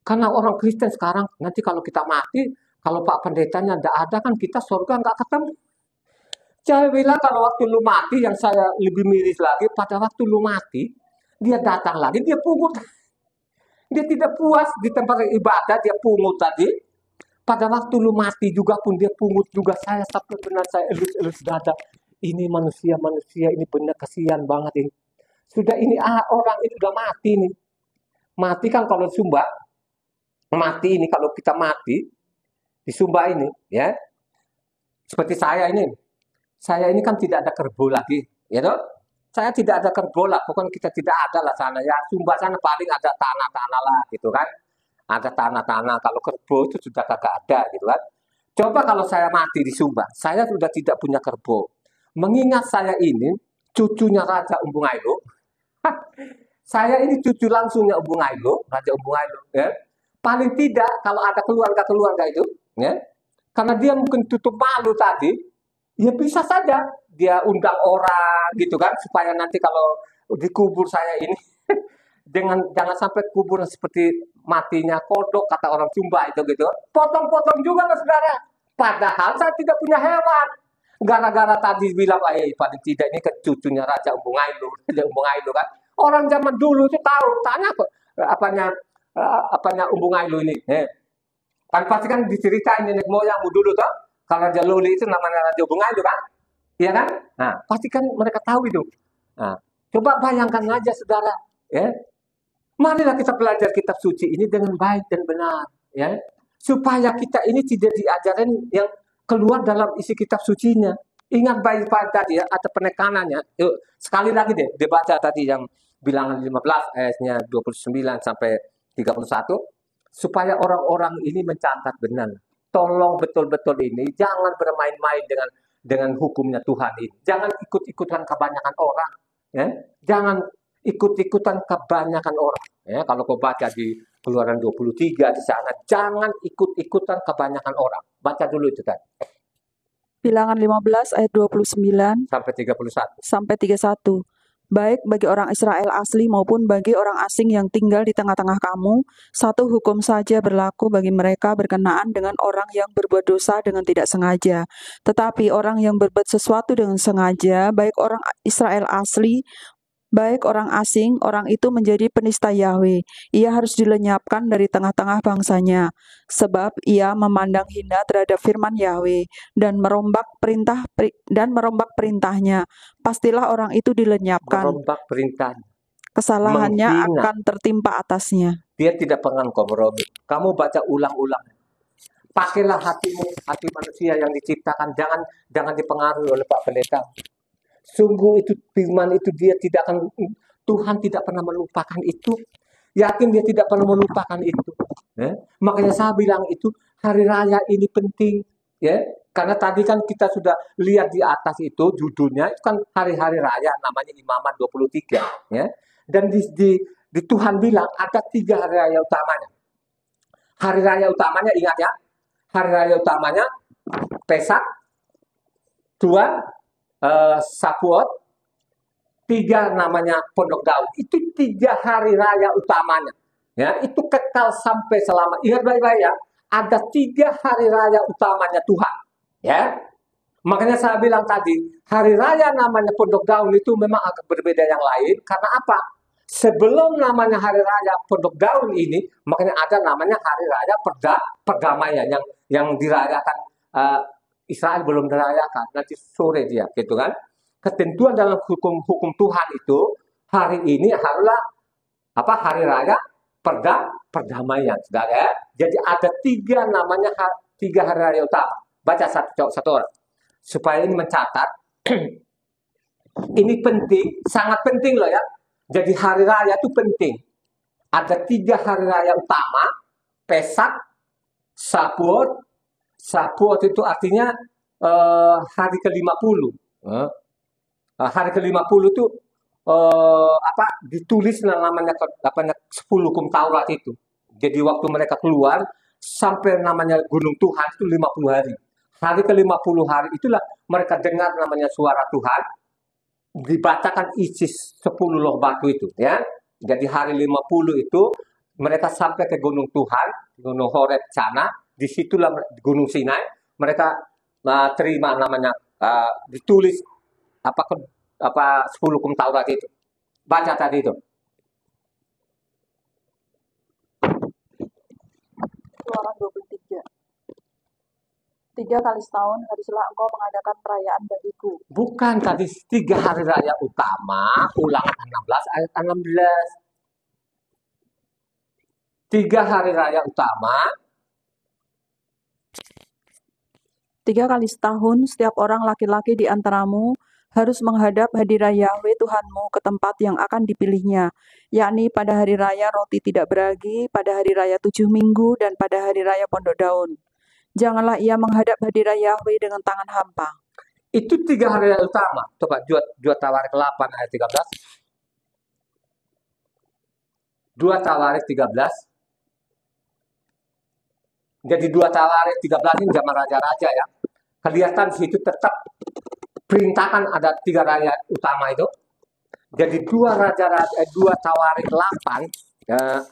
Karena orang Kristen sekarang, nanti kalau kita mati, kalau Pak Pendetanya tidak ada, kan kita surga nggak ketemu. Saya bilang kalau waktu lu mati, yang saya lebih miris lagi, pada waktu lu mati, dia datang lagi, dia pungut. Dia tidak puas di tempat ibadah, dia pungut tadi. Pada waktu lu mati juga pun dia pungut juga. Saya sampai benar saya elus-elus dada. ini manusia-manusia ini benar kasihan banget ini. Sudah ini orang ini udah mati nih. Mati kan kalau Sumba, mati ini kalau kita mati di Sumba ini, ya. Seperti saya ini kan tidak ada kerbau lagi, ya toh? Saya tidak ada kerbau lah, pokoknya kita tidak ada lah sana ya. Sumba sana paling ada tanah-tanah lah, gitu kan? Ada tanah-tanah. Kalau kerbau itu sudah kagak ada, gitu kan? Coba kalau saya mati di Sumba, saya sudah tidak punya kerbau. Mengingat saya ini cucunya Raja Umbung Ailo, saya ini cucu langsungnya Umbung Ailo, Raja Umbung Ailo, ya. Paling tidak kalau ada keluarga-keluarga itu, ya, karena dia mungkin tutup malu tadi, ya bisa saja dia undang orang gitu kan supaya nanti kalau dikubur saya ini jangan sampai kuburan seperti matinya kodok kata orang Sumba itu gitu. Potong-potong juga lah saudara. Padahal saya tidak punya hewan. Gara-gara tadi bilang, paling tidak ini kan cucunya Raja Umbung Ailo, Raja Umbung Ailo kan. Orang zaman dulu itu tahu, tanya kok apanya Umbung Ailo ini. Kan pasti kan diceritain nenek moyangmu dulu toh. Kalau Raja Luli itu namanya Raja Umbung Ailo kan. Iya kan? Nah, pasti kan mereka tahu itu. Nah, coba bayangkan aja saudara, ya. Marilah kita belajar kitab suci ini dengan baik dan benar, ya. Supaya kita ini tidak diajarin yang keluar dalam isi kitab sucinya. Ingat baik-baik tadi ya, ada penekanannya. Yuk, sekali lagi deh, dibaca tadi yang bilangan 15 ayatnya 29 sampai 31 supaya orang-orang ini mencatat benar. Tolong betul-betul ini jangan bermain-main dengan hukumnya Tuhan ini. Jangan ikut-ikutan kebanyakan orang, ya. Jangan ikut-ikutan kebanyakan orang. Ya, kalau kau baca di Keluaran 23 di sana, jangan ikut-ikutan kebanyakan orang. Baca dulu itu tadi. Bilangan 15 ayat 29 sampai 31. sampai 31. Baik bagi orang Israel asli maupun bagi orang asing yang tinggal di tengah-tengah kamu, satu hukum saja berlaku bagi mereka berkenaan dengan orang yang berbuat dosa dengan tidak sengaja. Tetapi orang yang berbuat sesuatu dengan sengaja, baik orang Israel asli, baik orang asing, orang itu menjadi penista Yahweh. Ia harus dilenyapkan dari tengah-tengah bangsanya, sebab ia memandang hina terhadap firman Yahweh dan merombak perintahnya. Pastilah orang itu dilenyapkan. Merombak perintah. Kesalahannya Menghina. akan tertimpa atasnya. Dia tidak pernah kompromi. Kamu baca ulang-ulang. Pakailah hatimu, hati manusia yang diciptakan. Jangan dipengaruhi oleh Pak Pendeta. Sungguh itu firman itu dia tidak akan, Tuhan tidak pernah melupakan itu. Yakin dia tidak pernah melupakan itu. Ya? Makanya saya bilang itu hari raya ini penting. Ya, karena tadi kan kita sudah lihat di atas itu judulnya itu kan hari-hari raya namanya Imamat 23. Ya. Dan di Tuhan bilang ada 3 hari raya utamanya. Hari raya utamanya ingat ya. Hari raya utamanya Pesak, 2 Sapuot, 3 namanya Pondok Daun. Itu 3 hari raya utamanya. Ya, itu kekal sampai selama. Ingat baik-baik ya. Ada 3 hari raya utamanya Tuhan. Ya. Makanya saya bilang tadi, hari raya namanya Pondok Daun itu memang agak berbeda yang lain. Karena apa? Sebelum namanya hari raya Pondok Daun ini, makanya ada namanya hari raya perdamaian yang dirayakan Israel belum dirayakan, nanti sore dia, gitu kan? Ketentuan dalam hukum Tuhan itu hari ini haruslah hari raya perdamaian, saudara. Ya? Jadi ada 3 namanya 3 hari raya utama. Baca satu orang supaya ini mencatat. Ini penting, sangat penting loh ya. Jadi hari raya itu penting. Ada 3 hari raya utama, Pesak, Sapuot. Sapuot itu artinya hari ke-50. Hari ke-50 itu ditulis namanya 10 hukum Taurat itu. Jadi waktu mereka keluar sampai namanya Gunung Tuhan itu 50 hari. Hari ke-50 hari itulah mereka dengar namanya suara Tuhan, dibacakan isi 10 loh batu itu ya. Jadi hari 50 itu mereka sampai ke Gunung Tuhan, Gunung Horeb sana. Disitulah Gunung Sinai mereka terima namanya ditulis 10 hukum Taurat itu. Baca tadi itu. Keluaran 23. 3 kali setahun haruslah engkau mengadakan perayaan bagiku. Bukan tadi 3 hari raya utama, Ulangan 16 ayat 16. 3 hari raya utama, 3 kali setahun setiap orang laki-laki di antaramu harus menghadap hadirat Yahweh Tuhanmu ke tempat yang akan dipilihnya, yakni pada hari raya roti tidak beragi, pada hari raya 7 minggu, dan pada hari raya pondok daun. Janganlah ia menghadap hadirat Yahweh dengan tangan hampa. itu 3 hari raya utama. Coba Dua Tawarik 8 ayat 13. 2 Tawarik 13. Jadi 2 Tawarik 13 ini zaman raja-raja ya. Kelihatan di situ tetap perintahkan ada 3 raya utama itu. Jadi 2 Tawarik 8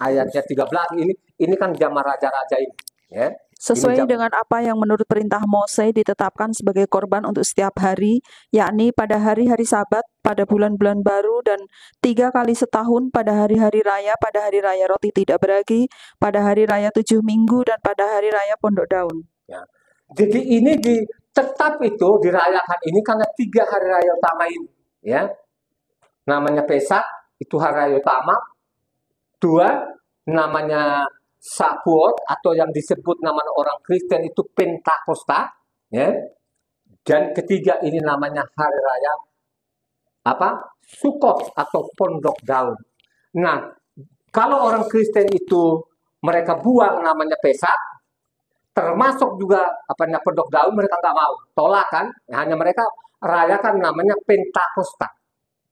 ayatnya 13 ini kan zaman raja-raja ini ya. Sesuai dengan apa yang menurut perintah Mose ditetapkan sebagai korban untuk setiap hari, yakni pada hari-hari Sabat, pada bulan-bulan baru, dan 3 kali setahun pada hari-hari raya, pada hari raya roti tidak beragi, pada hari raya 7 minggu, dan pada hari raya pondok daun. Ya. Jadi ini tetap itu dirayakan ini karena 3 hari raya utama ini ya. Namanya Pesak itu hari raya utama. 2 namanya Shavuot atau yang disebut nama orang Kristen itu Pentakosta ya. Dan ketiga ini namanya hari raya Sukot atau pondok daun. Nah, kalau orang Kristen itu mereka buang namanya Pesak, termasuk juga pondok daun, mereka nggak mau, tolak kan? Hanya mereka rayakan namanya Pentakosta.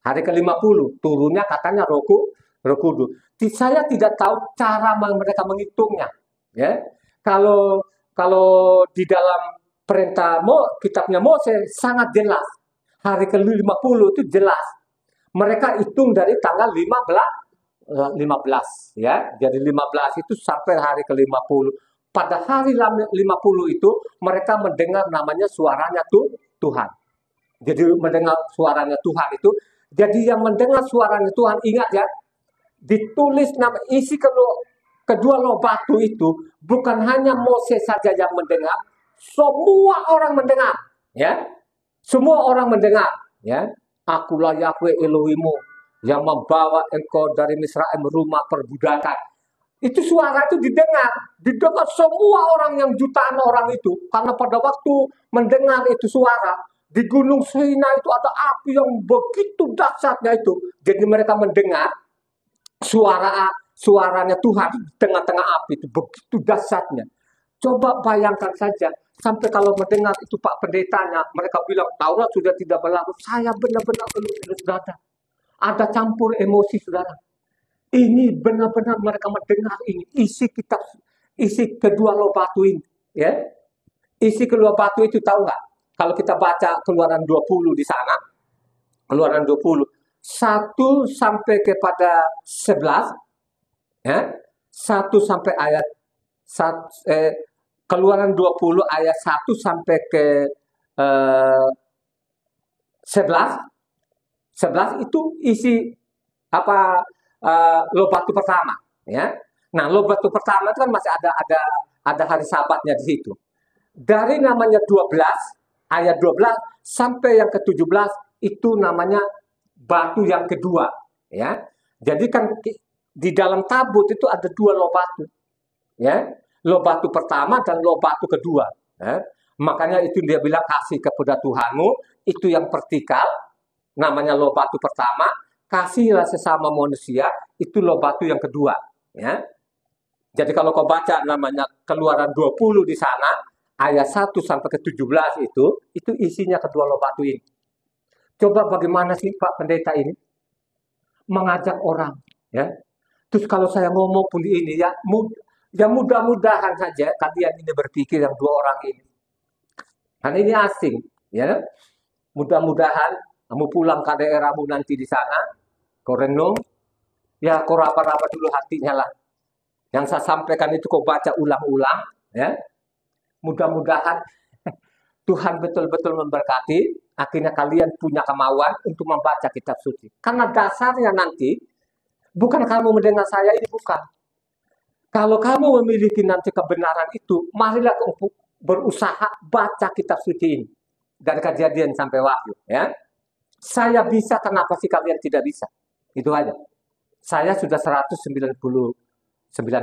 Hari ke-50 turunnya katanya Roh Kudus. Saya tidak tahu cara mereka menghitungnya. Ya, kalau di dalam perintah kitabnya Mose sangat jelas. Hari ke-50 itu jelas. Mereka hitung dari tanggal 15 ya. Jadi 15 itu sampai hari ke-50. Pada hari 50 itu mereka mendengar namanya suaranya Tuhan. Jadi mendengar suaranya Tuhan itu. Jadi yang mendengar suaranya Tuhan, ingat ya, ditulis nama isi kedua loh batu itu bukan hanya Mose saja yang mendengar, semua orang mendengar ya. Semua orang mendengar ya. Akulah Yahweh Elohimu yang membawa engkau dari Misraim rumah perbudakan. Itu suara itu didengar semua orang, yang jutaan orang itu, karena pada waktu mendengar itu suara di Gunung Sinai itu ada api yang begitu dahsyatnya itu. Jadi mereka mendengar suaranya Tuhan di tengah-tengah api itu begitu dahsyatnya. Coba bayangkan saja, sampai kalau mendengar itu Pak Pendetanya, mereka bilang Taurat sudah tidak berlaku. Saya benar-benar saudara, ada campur emosi saudara. Ini benar-benar mereka mendengar ini isi kedua loh batu ini, ya. Isi kedua batu itu tahu nggak? Kalau kita baca Keluaran 20 di sana, Keluaran 20 1 sampai kepada 11 ya. 1 sampai ayat Keluaran 20 ayat 1 sampai ke 11 itu isi loh batu pertama ya. Nah, loh batu pertama itu kan masih ada hari Sabatnya di situ. Dari namanya 12 ayat 12 sampai yang ke-17 itu namanya batu yang kedua ya. Jadi kan di dalam tabut itu ada 2 loh batu ya. Loh batu pertama dan loh batu kedua ya. Makanya itu dia bilang kasih kepada Tuhanmu itu yang vertikal namanya loh batu pertama, kasihlah sesama manusia itu loh batu yang kedua ya. Jadi kalau kau baca namanya Keluaran 20 di sana ayat 1 sampai ke 17 itu isinya kedua loh batu ini. Coba bagaimana sih Pak Pendeta ini mengajak orang ya. Terus kalau saya ngomong pun ini ya mudah-mudahan saja kalian ini berpikir yang 2 orang ini. Karena ini asing ya. Mudah-mudahan kamu pulang ke daerahmu nanti di sana, kau renung, ya kau raba-raba dulu hatinya lah. Yang saya sampaikan itu kau baca ulang-ulang ya. Mudah-mudahan Tuhan betul-betul memberkati. Akhirnya kalian punya kemauan untuk membaca kitab suci. Karena dasarnya nanti, bukan kamu mendengar saya ini, bukan. Kalau kamu memiliki nanti kebenaran itu, marilah berusaha baca kitab suci ini dari Kejadian sampai Wahyu, ya. Saya bisa, kenapa sih kalian tidak bisa? Itu aja. Saya sudah 199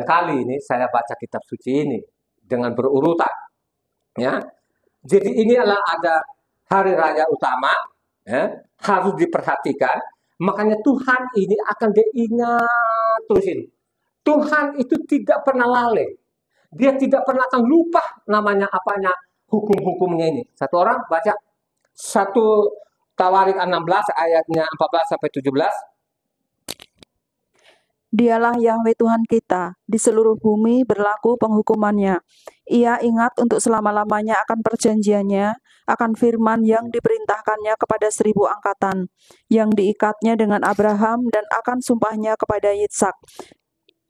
kali ini saya baca kitab suci ini dengan berurutan, ya. Jadi ini adalah ada hari raya utama, ya, harus diperhatikan. Makanya Tuhan ini akan diingat terus ini. Tuhan itu tidak pernah lalai. Dia tidak pernah akan lupa namanya apanya hukum-hukumnya ini. Satu orang baca 1 Tawarik 16 ayatnya 14 sampai 17. Dialah Yahweh Tuhan kita, di seluruh bumi berlaku penghukumannya. Ia ingat untuk selama-lamanya akan perjanjiannya, akan firman yang diperintahkannya kepada 1000 angkatan, yang diikatnya dengan Abraham dan akan sumpahnya kepada Yitzhak.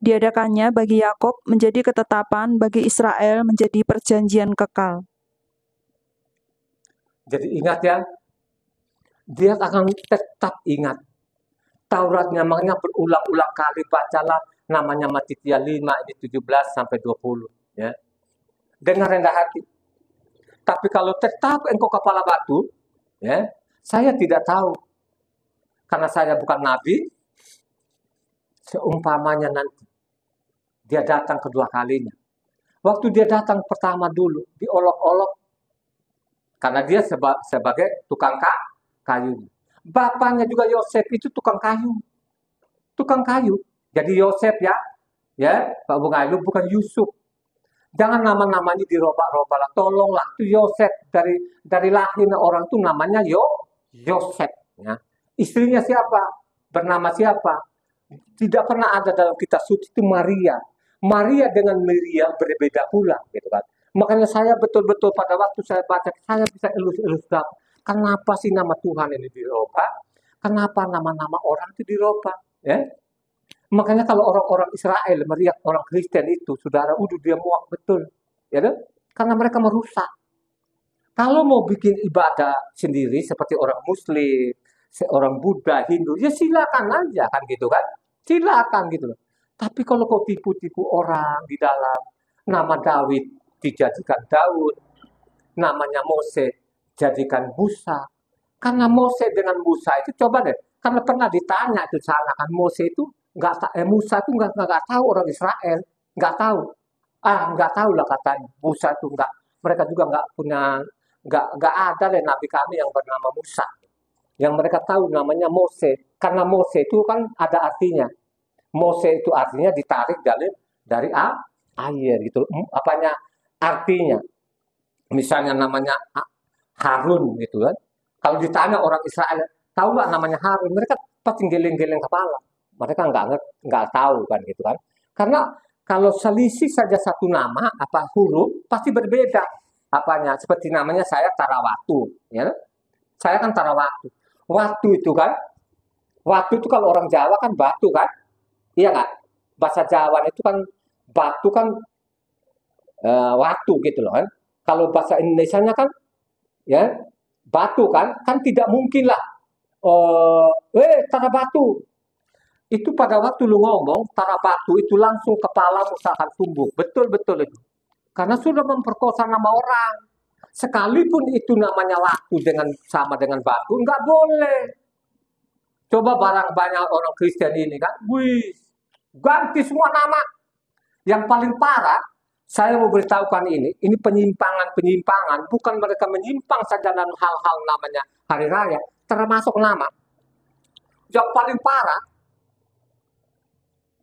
Diadakannya bagi Yakub menjadi ketetapan, bagi Israel menjadi perjanjian kekal. Jadi ingat ya, dia akan tetap ingat. Tauratnya makanya berulang-ulang kali bacalah namanya Matitia 5 ayat 17 sampai 20, ya. Dengan rendah hati. Tapi kalau tetap engkau kepala batu, ya, saya tidak tahu. Karena saya bukan nabi, seumpamanya nanti dia datang kedua kalinya. Waktu dia datang pertama dulu, diolok-olok karena dia sebagai tukang kayu. Bapaknya juga Yosef itu tukang kayu. Tukang kayu. Jadi Yosef ya Pak Bung Ailu, bukan Yusuf. Jangan nama-namanya dirobak-robak lah. Tolonglah, itu Yosef dari lahirnya orang itu namanya Yosef. Ya. Istrinya siapa? Bernama siapa? Tidak pernah ada dalam kitab suci itu Maria. Maria dengan Miriam berbeda pula, gitu kan. Makanya saya betul-betul pada waktu saya baca, saya bisa elus-elus. Kenapa sih nama Tuhan ini dirubah? Kenapa nama-nama orang itu dirubah? Ya? Makanya kalau orang-orang Israel melihat orang Kristen itu, saudara, dia muak betul. Ya, karena mereka merusak. Kalau mau bikin ibadah sendiri seperti orang Muslim, seorang Buddha, Hindu, ya silakan aja kan gitu kan. Silakan gitu loh. Tapi kalau kau tipu-tipu orang di dalam, nama Daud dijadikan Daud, namanya Mose jadikan Musa. Karena Mose dengan Musa itu, coba deh, karena pernah ditanya itu sana kan, Mose itu Musa itu nggak tahu orang Israel, nggak tahu. Nggak tahu lah katanya. Musa itu nggak, mereka juga nggak punya, nggak ada deh nabi kami yang bernama Musa. Yang mereka tahu namanya Mose, karena Mose itu kan ada artinya. Mose itu artinya ditarik dari air gitu. Apanya artinya? Misalnya namanya Harun gitu kan. Kalau ditanya orang Israel, tahu nggak namanya Harun? Mereka pasti geleng-geleng kepala. Mereka nggak tahu kan gitu kan. Karena kalau selisih saja satu nama, apa huruf, pasti berbeda. Apanya? Seperti namanya saya Tarawatu. Ya? Saya kan Tarawatu. Watu itu kan, watu itu kalau orang Jawa kan batu kan. Iya nggak? Bahasa Jawa itu kan batu kan watu gitu loh kan. Kalau bahasa Indonesianya kan ya batu kan tidak mungkin lah. Tanah batu. Itu pada waktu lu ngomong tanah batu itu langsung kepala akan tumbuh. Betul-betul itu. Karena sudah memperkosa nama orang. Sekalipun itu namanya waktu sama dengan batu, nggak boleh. Coba banyak orang Kristen ini kan, ganti semua nama. Yang paling parah, saya mau beritahukan ini penyimpangan, bukan mereka menyimpang saja dalam hal-hal namanya hari raya, termasuk nama. Yang paling parah,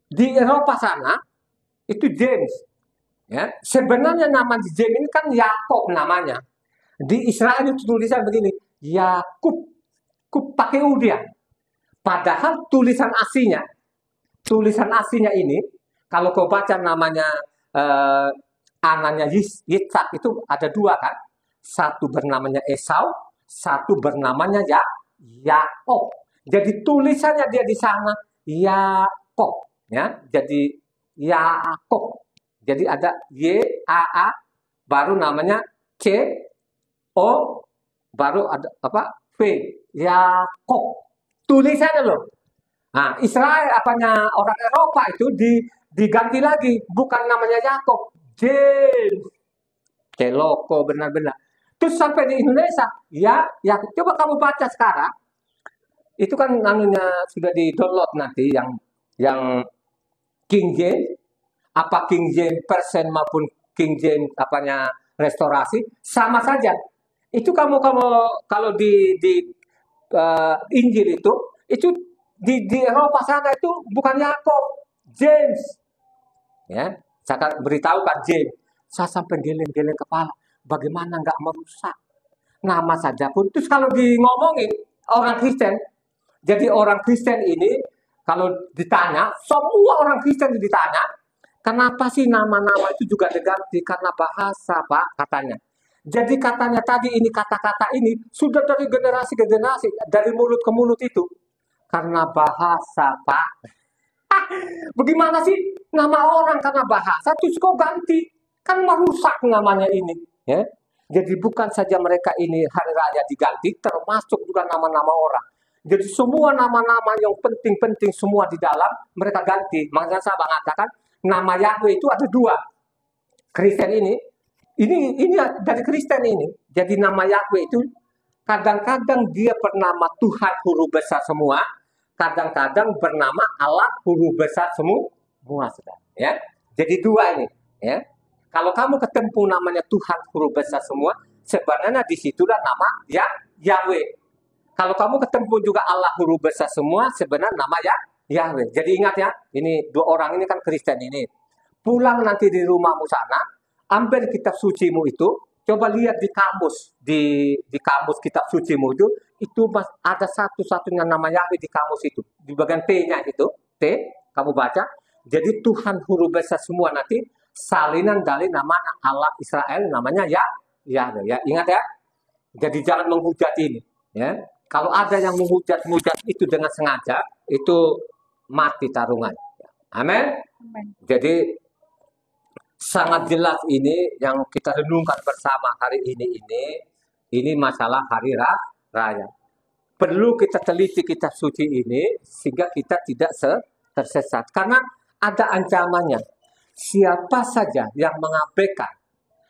di Eropa sana, itu James. Ya, sebenarnya nama James ini kan Yakob namanya. Di Israel itu tulisan begini, Yakub, pakai U dia. Padahal tulisan aslinya ini, kalau kau baca namanya anaknya Yitzhak itu ada dua kan, satu bernamanya Esau, satu bernamanya Yakob. Jadi tulisannya dia di sana Yakob, ya, jadi Yakob. Jadi ada Y-A-A, baru namanya C-O, baru ada V, Yakob. Tulisannya loh. Nah, Israel orang Eropa itu diganti lagi, bukan namanya Yakob, James. celoko benar-benar. Terus sampai di Indonesia, ya coba kamu baca sekarang. Itu kan anunya sudah di-download nanti yang King James, apa King James Version maupun King James apanya restorasi sama saja. Itu kamu kalau di Injil itu di Eropa sana itu bukan Yakob, James. Ya, saya beritahu kan James. Saya sampai geleng-geleng kepala. Bagaimana nggak merusak nama saja pun. Terus kalau ngomongin orang Kristen, jadi orang Kristen ini kalau ditanya, semua orang Kristen ditanya, kenapa sih nama-nama itu juga diganti? Karena bahasa, Pak, katanya. Jadi katanya tadi ini kata-kata ini sudah dari generasi ke generasi, dari mulut ke mulut itu. Karena bahasa, Pak. Bagaimana sih nama orang karena bahasa terus kok ganti? Kan merusak namanya ini. Ya. Jadi bukan saja mereka ini hari raya diganti, termasuk juga nama-nama orang. Jadi semua nama-nama yang penting-penting semua di dalam mereka ganti. Makanya saya mengatakan nama Yahweh itu ada dua. Kristen ini dari Kristen ini. Jadi nama Yahweh itu kadang-kadang dia bernama Tuhan huruf besar semua, kadang-kadang bernama Allah huruf besar semua, ya. Jadi dua ini, ya. Kalau kamu ketemu namanya Tuhan huruf besar semua, sebenarnya disitulah nama Yahweh. Kalau kamu ketemu juga Allah huruf besar semua, sebenarnya nama Yahweh. Jadi ingat ya, ini dua orang ini kan Kristen ini. Pulang nanti di rumahmu sana, ambil kitab sucimu itu, coba lihat di kamus, di kamus kitab sucimu itu ada satu-satunya nama Yahweh di kamus itu. Di bagian T-nya itu, T, kamu baca. Jadi Tuhan huruf besar semua nanti salinan dari nama Allah Israel namanya Yahweh. Ya, ingat ya. Jadi jangan menghujat ini, ya. Kalau ada yang menghujat itu dengan sengaja, itu mati taruhan. Amin. Jadi sangat jelas ini yang kita renungkan bersama hari ini masalah hari raya. Perlu kita teliti kitab suci ini sehingga kita tidak tersesat. Karena ada ancamannya. Siapa saja yang mengabaikan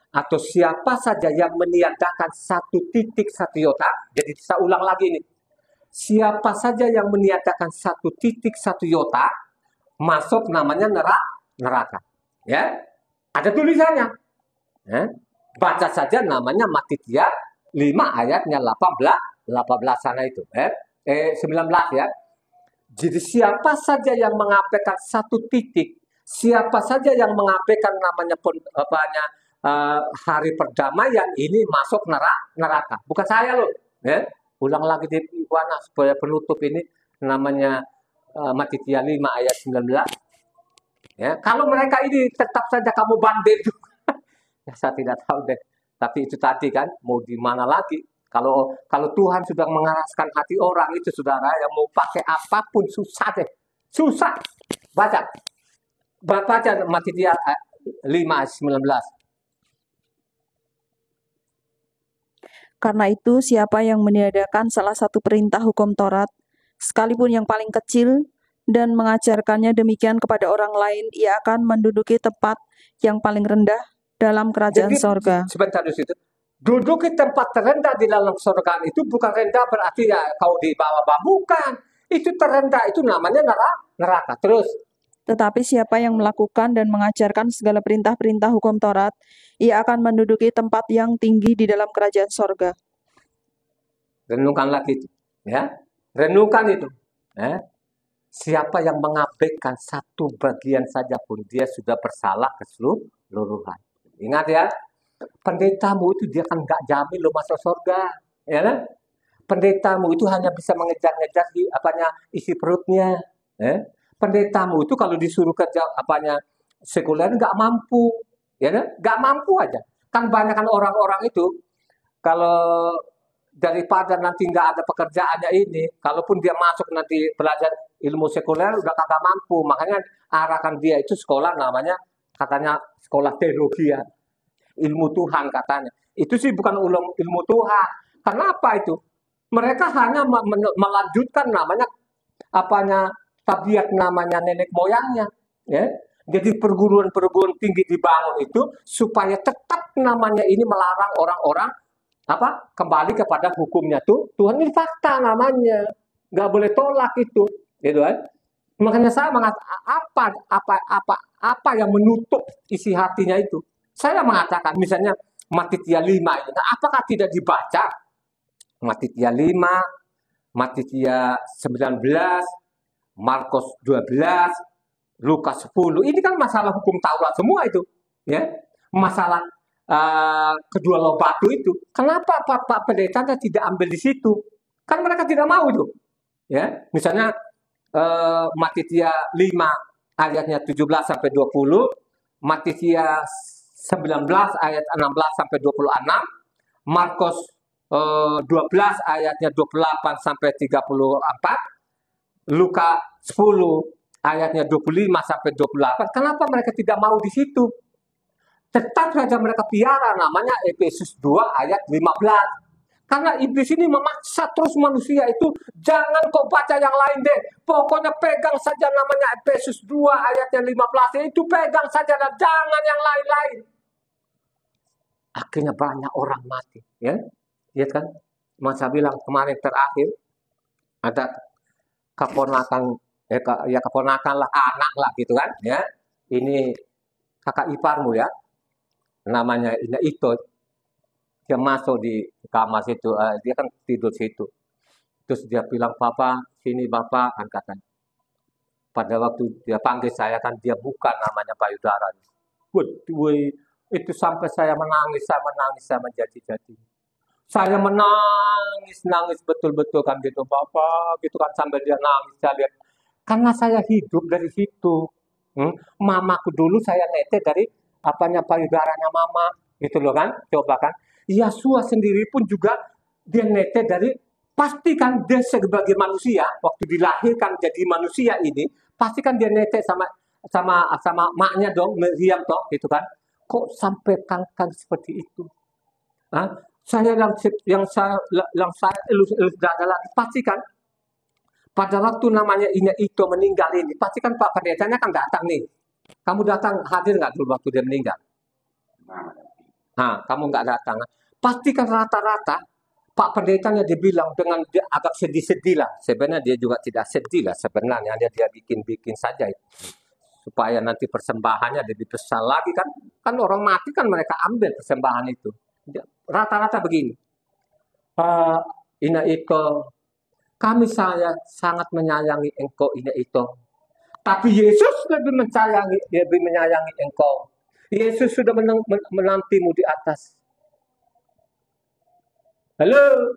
atau siapa saja yang meniadakan satu titik satu iota, jadi saya ulang lagi ini. Siapa saja yang meniadakan satu titik satu iota, masuk namanya neraka. Ya, ada tulisannya. Ya. Baca saja namanya Matitia 5 ayatnya 18 sana itu. 19 ya. Jadi siapa saja yang mengabaikan satu titik, siapa saja yang mengabaikan namanya hari perdamaian ini masuk neraka. Bukan saya loh. Ya. Ulang lagi di Iwana supaya penutup ini namanya Matitia 5 ayat 19. Ya, kalau mereka ini tetap saja kamu bandel juga. Ya, saya tidak tahu deh. Tapi itu tadi kan mau di mana lagi? Kalau Tuhan sudah mengeraskan hati orang itu saudara yang mau pakai apapun susah deh. Susah. Baca Matitia 5 ayat 19. Karena itu, siapa yang meniadakan salah satu perintah hukum Taurat, sekalipun yang paling kecil, dan mengajarkannya demikian kepada orang lain, ia akan menduduki tempat yang paling rendah dalam kerajaan sorga. Sebentar di situ. Duduk di tempat terendah di dalam sorga itu bukan rendah berarti ya kau di bawah, bukan. Itu terendah, itu namanya neraka. Terus. Tetapi siapa yang melakukan dan mengajarkan segala perintah-perintah hukum Taurat, ia akan menduduki tempat yang tinggi di dalam kerajaan sorga. Renungkan lagi itu. Ya. Renungkan itu. Ya. Siapa yang mengabaikan satu bagian saja pun, dia sudah bersalah keseluruhan. Ingat ya, pendetamu itu dia kan nggak jamin lo masuk surga. Ya kan? Pendetamu itu hanya bisa mengejar-ngejar isi perutnya. Ya. Pendetamu itu kalau disuruh kerja sekuler nggak mampu, ya kan? Nggak mampu aja. Kan banyak kan orang-orang itu kalau daripada nanti nggak ada pekerjaannya ini, kalaupun dia masuk nanti belajar ilmu sekuler udah kagak mampu, makanya arahkan dia itu sekolah namanya katanya sekolah teologi ya, ilmu Tuhan katanya. Itu sih bukan ilmu Tuhan. Kenapa itu? Mereka hanya melanjutkan namanya tabiat namanya nenek moyangnya, ya. Jadi perguruan-perguruan tinggi dibangun itu supaya tetap namanya ini melarang orang-orang kembali kepada hukumnya tuh Tuhan. Ini fakta namanya, nggak boleh tolak itu, gitu kan? Makanya saya mengatakan apa yang menutup isi hatinya itu. Saya mengatakan misalnya Matitia 5 ini, nah, apakah tidak dibaca Matitia 5, Matitia 19, Markus 12, Lukas 10. Ini kan masalah hukum Taurat semua itu, ya. Masalah kedua loh batu itu. Kenapa Pak Pendetanya tidak ambil di situ? Kan mereka tidak mau itu. Ya, misalnya Matitia 5 ayatnya 17 sampai 20, Matitia 19 ayat 16 sampai 26, Markus 12 ayatnya 28 sampai 34, Luka 10 ayatnya 25 sampai 28. Kenapa mereka tidak mau di situ? Tetap saja mereka piara namanya Efesus 2 ayat 15. Karena iblis ini memaksa terus manusia itu, jangan kau baca yang lain deh. Pokoknya pegang saja namanya Efesus 2 ayatnya 15. Itu pegang saja, dan jangan yang lain-lain. Akhirnya banyak orang mati. Ya, lihat kan? Masa bilang kemarin terakhir, ada keponakan, keponakan lah, anak lah gitu kan. Ya, ini kakak iparmu ya. Namanya itu. Dia masuk di kamar situ, dia kan tidur situ. Terus dia bilang, "Papa, sini Bapak," kan katanya. Pada waktu dia panggil saya kan, dia buka namanya payudara. Waduh, itu sampai saya menangis, saya menjadi-jadi. Saya nangis betul-betul kan gitu, "Bapak," gitu kan, sambil dia nangis, saya lihat. Karena saya hidup dari situ. Mamaku dulu saya nete dari payudaranya mama, gitu loh kan, coba kan. Yesua sendiri pun juga dia nete dari, pasti kan dia sebagai manusia waktu dilahirkan jadi manusia ini, pasti kan dia nete sama maknya dong, Miriam toh, gitu kan. Kok sampai kan seperti itu? Saya yang saya elus dada lagi, pasti kan pada waktu namanya itu meninggal ini, pasti kan Pak Pendetanya kan datang nih. Kamu datang, hadir nggak dulu waktu dia meninggal? Kamu nggak datang. Pastikan rata-rata Pak Pendetanya dibilang dengan dia agak sedih-sedih lah. Sebenarnya dia juga tidak sedih lah sebenarnya. Dia bikin-bikin saja itu. Supaya nanti persembahannya lebih besar lagi kan. Kan orang mati kan mereka ambil persembahan itu. Rata-rata begini. Ina itu, kami sangat menyayangi engkau Ina itu. Tapi Yesus lebih menyayangi engkau. Yesus sudah menantimu di atas. Halo,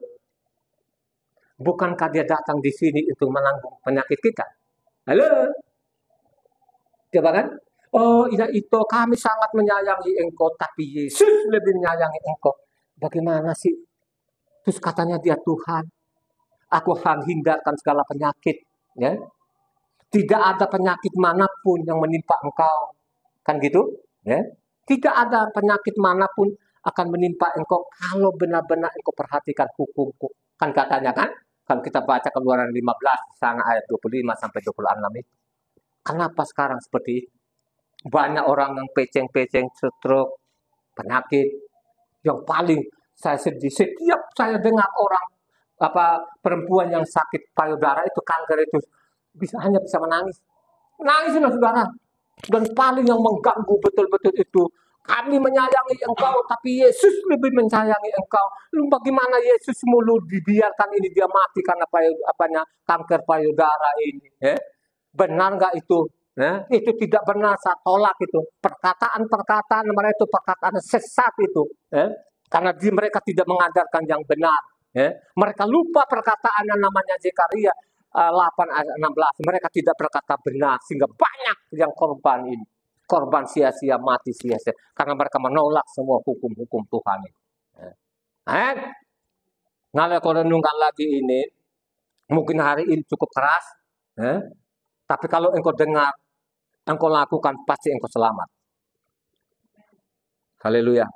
bukankah dia datang di sini untuk menanggung penyakit kita? Halo, coba kan? Oh, itu kami sangat menyayangi engkau, tapi Yesus lebih menyayangi engkau. Bagaimana sih? Terus katanya dia Tuhan. Aku akan hindarkan segala penyakit. Ya? Tidak ada penyakit manapun yang menimpa engkau. Kan gitu? Ya? Tidak ada penyakit manapun akan menimpa engkau kalau benar-benar engkau perhatikan hukumku. Kan katanya kan? Kalau kita baca Keluaran 15, sana ayat 25 sampai 26 itu. Kenapa sekarang seperti itu? Banyak orang yang peceng-peceng, stroke, penyakit. Yang paling saya sedih, setiap saya dengar orang perempuan yang sakit payudara itu, kanker itu, hanya bisa menangis. Nangis loh saudara. Dan paling yang mengganggu betul-betul itu, kami menyayangi engkau, tapi Yesus lebih menyayangi engkau. Lalu bagaimana Yesus mulu dibiarkan ini dia mati karena kanker payudara ini? Benar nggak itu? Itu tidak benar, saya tolak itu. Perkataan-perkataan mereka itu perkataan sesat itu. Karena mereka tidak mengajarkan yang benar. Mereka lupa perkataan yang namanya Zekaria 8 ayat 16. Mereka tidak berkata benar, sehingga banyak yang korban ini. Korban sia-sia, mati sia-sia. Karena mereka menolak semua hukum-hukum Tuhan. Kalau kau renungkan lagi ini, mungkin hari ini cukup keras. Tapi kalau engkau dengar, engkau lakukan, pasti engkau selamat. Haleluya.